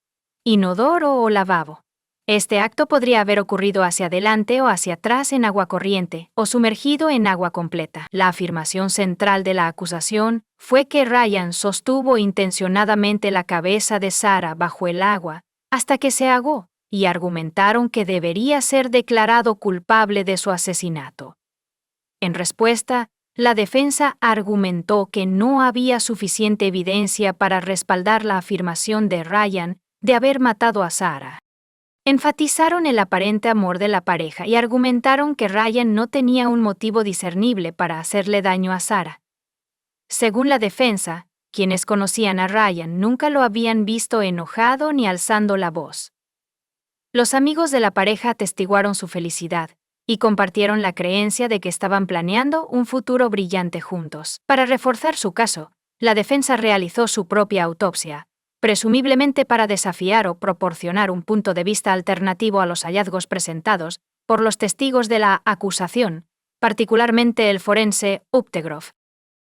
inodoro o lavabo. Este acto podría haber ocurrido hacia adelante o hacia atrás en agua corriente o sumergido en agua completa. La afirmación central de la acusación fue que Ryan sostuvo intencionadamente la cabeza de Sarah bajo el agua hasta que se ahogó y argumentaron que debería ser declarado culpable de su asesinato. En respuesta, la defensa argumentó que no había suficiente evidencia para respaldar la afirmación de Ryan de haber matado a Sarah. Enfatizaron el aparente amor de la pareja y argumentaron que Ryan no tenía un motivo discernible para hacerle daño a Sarah. Según la defensa, quienes conocían a Ryan nunca lo habían visto enojado ni alzando la voz. Los amigos de la pareja atestiguaron su felicidad y compartieron la creencia de que estaban planeando un futuro brillante juntos. Para reforzar su caso, la defensa realizó su propia autopsia, presumiblemente para desafiar o proporcionar un punto de vista alternativo a los hallazgos presentados por los testigos de la acusación, particularmente el forense Updegrove.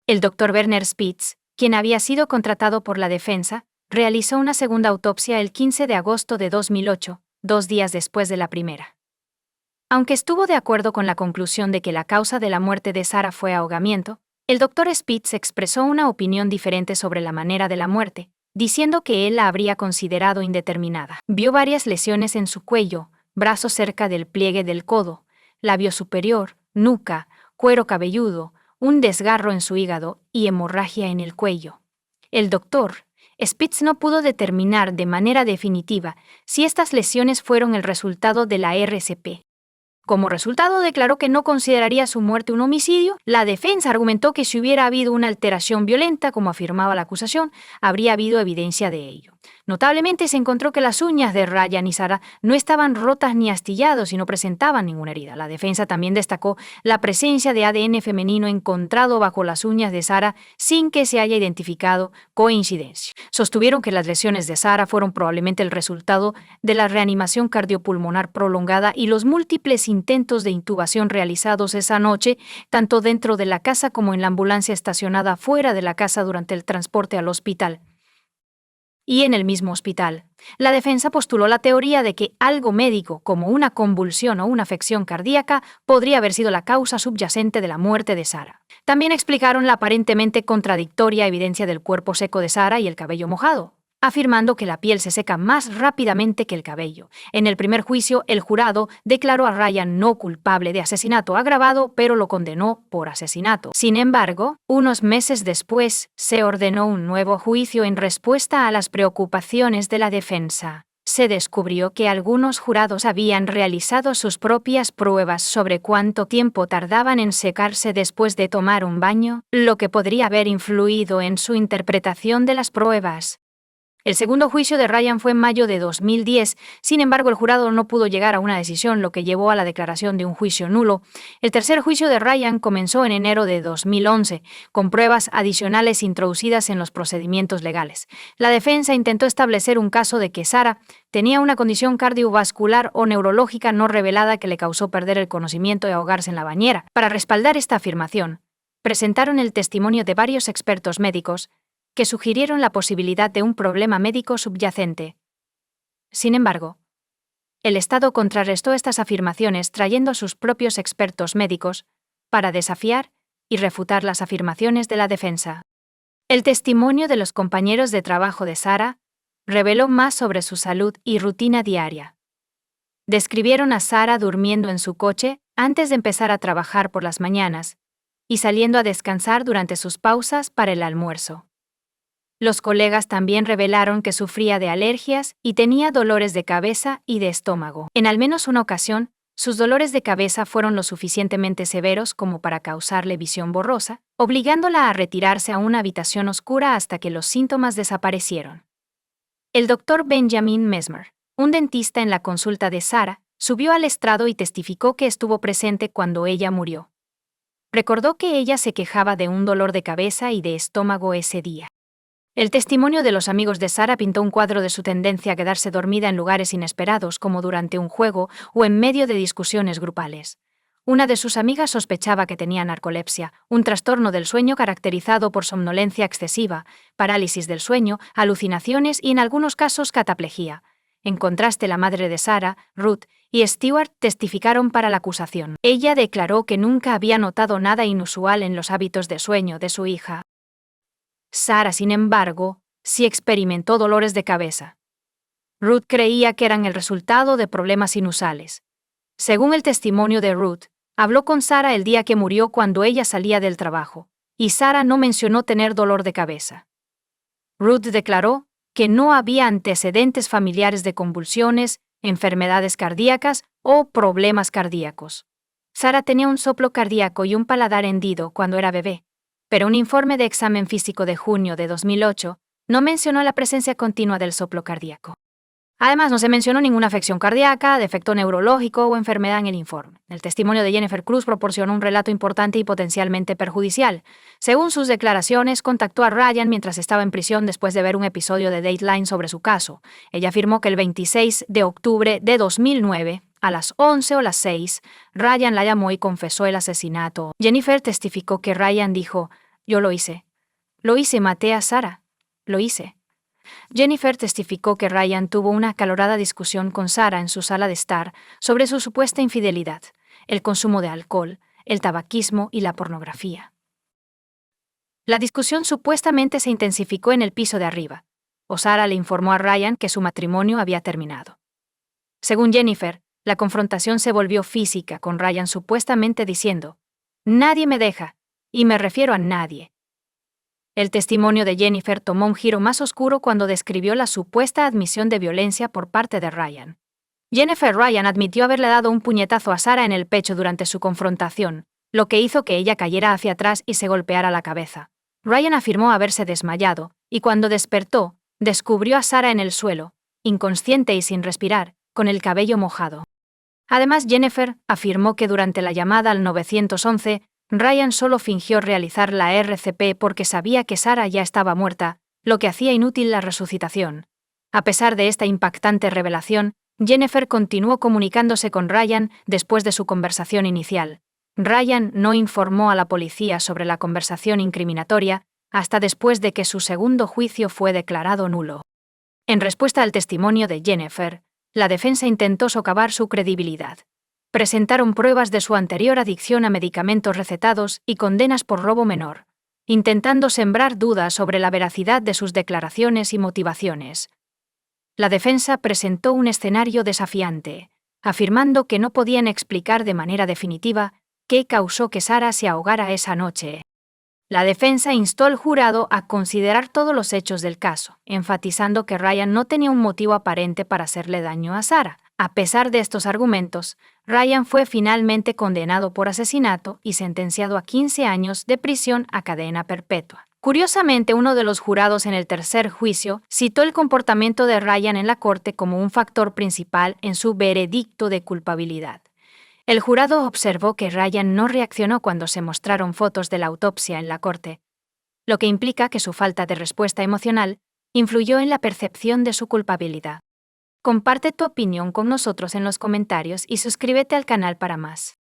El Dr. Werner Spitz, quien había sido contratado por la defensa, realizó una segunda autopsia el 15 de agosto de 2008, 2 días después de la primera. Aunque estuvo de acuerdo con la conclusión de que la causa de la muerte de Sarah fue ahogamiento, el Dr. Spitz expresó una opinión diferente sobre la manera de la muerte, diciendo que él la habría considerado indeterminada. Vio varias lesiones en su cuello, brazo cerca del pliegue del codo, labio superior, nuca, cuero cabelludo, un desgarro en su hígado y hemorragia en el cuello. El Dr. Spitz no pudo determinar de manera definitiva si estas lesiones fueron el resultado de la RCP. Como resultado, declaró que no consideraría su muerte un homicidio. La defensa argumentó que si hubiera habido una alteración violenta, como afirmaba la acusación, habría habido evidencia de ello. Notablemente, se encontró que las uñas de Ryan y Sarah no estaban rotas ni astillados y no presentaban ninguna herida. La defensa también destacó la presencia de ADN femenino encontrado bajo las uñas de Sarah sin que se haya identificado coincidencia. Sostuvieron que las lesiones de Sarah fueron probablemente el resultado de la reanimación cardiopulmonar prolongada y los múltiples intentos de intubación realizados esa noche, tanto dentro de la casa como en la ambulancia estacionada fuera de la casa durante el transporte al hospital. Y en el mismo hospital, la defensa postuló la teoría de que algo médico, como una convulsión o una afección cardíaca, podría haber sido la causa subyacente de la muerte de Sarah. También explicaron la aparentemente contradictoria evidencia del cuerpo seco de Sarah y el cabello mojado, afirmando que la piel se seca más rápidamente que el cabello. En el primer juicio, el jurado declaró a Ryan no culpable de asesinato agravado, pero lo condenó por asesinato. Sin embargo, unos meses después, se ordenó un nuevo juicio en respuesta a las preocupaciones de la defensa. Se descubrió que algunos jurados habían realizado sus propias pruebas sobre cuánto tiempo tardaban en secarse después de tomar un baño, lo que podría haber influido en su interpretación de las pruebas. El segundo juicio de Ryan fue en mayo de 2010, sin embargo el jurado no pudo llegar a una decisión, lo que llevó a la declaración de un juicio nulo. El tercer juicio de Ryan comenzó en enero de 2011, con pruebas adicionales introducidas en los procedimientos legales. La defensa intentó establecer un caso de que Sarah tenía una condición cardiovascular o neurológica no revelada que le causó perder el conocimiento y ahogarse en la bañera. Para respaldar esta afirmación, presentaron el testimonio de varios expertos médicos que sugirieron la posibilidad de un problema médico subyacente. Sin embargo, el Estado contrarrestó estas afirmaciones trayendo a sus propios expertos médicos para desafiar y refutar las afirmaciones de la defensa. El testimonio de los compañeros de trabajo de Sarah reveló más sobre su salud y rutina diaria. Describieron a Sarah durmiendo en su coche antes de empezar a trabajar por las mañanas y saliendo a descansar durante sus pausas para el almuerzo. Los colegas también revelaron que sufría de alergias y tenía dolores de cabeza y de estómago. En al menos una ocasión, sus dolores de cabeza fueron lo suficientemente severos como para causarle visión borrosa, obligándola a retirarse a una habitación oscura hasta que los síntomas desaparecieron. El doctor Benjamin Mesmer, un dentista en la consulta de Sarah, subió al estrado y testificó que estuvo presente cuando ella murió. Recordó que ella se quejaba de un dolor de cabeza y de estómago ese día. El testimonio de los amigos de Sarah pintó un cuadro de su tendencia a quedarse dormida en lugares inesperados, como durante un juego o en medio de discusiones grupales. Una de sus amigas sospechaba que tenía narcolepsia, un trastorno del sueño caracterizado por somnolencia excesiva, parálisis del sueño, alucinaciones y en algunos casos cataplejía. En contraste, la madre de Sarah, Ruth, y Stewart testificaron para la acusación. Ella declaró que nunca había notado nada inusual en los hábitos de sueño de su hija. Sarah, sin embargo, sí experimentó dolores de cabeza. Ruth creía que eran el resultado de problemas inusuales. Según el testimonio de Ruth, habló con Sarah el día que murió cuando ella salía del trabajo, y Sarah no mencionó tener dolor de cabeza. Ruth declaró que no había antecedentes familiares de convulsiones, enfermedades cardíacas o problemas cardíacos. Sarah tenía un soplo cardíaco y un paladar hendido cuando era bebé, pero un informe de examen físico de junio de 2008 no mencionó la presencia continua del soplo cardíaco. Además, no se mencionó ninguna afección cardíaca, defecto neurológico o enfermedad en el informe. El testimonio de Jennifer Cruz proporcionó un relato importante y potencialmente perjudicial. Según sus declaraciones, contactó a Ryan mientras estaba en prisión después de ver un episodio de Dateline sobre su caso. Ella afirmó que el 26 de octubre de 2009, a las 11 o las 6, Ryan la llamó y confesó el asesinato. Jennifer testificó que Ryan dijo: «Yo lo hice. Lo hice, maté a Sarah. Lo hice». Jennifer testificó que Ryan tuvo una acalorada discusión con Sarah en su sala de estar sobre su supuesta infidelidad, el consumo de alcohol, el tabaquismo y la pornografía. La discusión supuestamente se intensificó en el piso de arriba, o Sarah le informó a Ryan que su matrimonio había terminado. Según Jennifer, la confrontación se volvió física, con Ryan supuestamente diciendo: «Nadie me deja, y me refiero a nadie». El testimonio de Jennifer tomó un giro más oscuro cuando describió la supuesta admisión de violencia por parte de Ryan. Jennifer Ryan admitió haberle dado un puñetazo a Sarah en el pecho durante su confrontación, lo que hizo que ella cayera hacia atrás y se golpeara la cabeza. Ryan afirmó haberse desmayado, y cuando despertó, descubrió a Sarah en el suelo, inconsciente y sin respirar, con el cabello mojado. Además, Jennifer afirmó que durante la llamada al 911, Ryan solo fingió realizar la RCP porque sabía que Sarah ya estaba muerta, lo que hacía inútil la resucitación. A pesar de esta impactante revelación, Jennifer continuó comunicándose con Ryan después de su conversación inicial. Ryan no informó a la policía sobre la conversación incriminatoria hasta después de que su segundo juicio fue declarado nulo. En respuesta al testimonio de Jennifer, la defensa intentó socavar su credibilidad. Presentaron pruebas de su anterior adicción a medicamentos recetados y condenas por robo menor, intentando sembrar dudas sobre la veracidad de sus declaraciones y motivaciones. La defensa presentó un escenario desafiante, afirmando que no podían explicar de manera definitiva qué causó que Sarah se ahogara esa noche. La defensa instó al jurado a considerar todos los hechos del caso, enfatizando que Ryan no tenía un motivo aparente para hacerle daño a Sarah. A pesar de estos argumentos, Ryan fue finalmente condenado por asesinato y sentenciado a 15 años de prisión a cadena perpetua. Curiosamente, uno de los jurados en el tercer juicio citó el comportamiento de Ryan en la corte como un factor principal en su veredicto de culpabilidad. El jurado observó que Ryan no reaccionó cuando se mostraron fotos de la autopsia en la corte, lo que implica que su falta de respuesta emocional influyó en la percepción de su culpabilidad. Comparte tu opinión con nosotros en los comentarios y suscríbete al canal para más.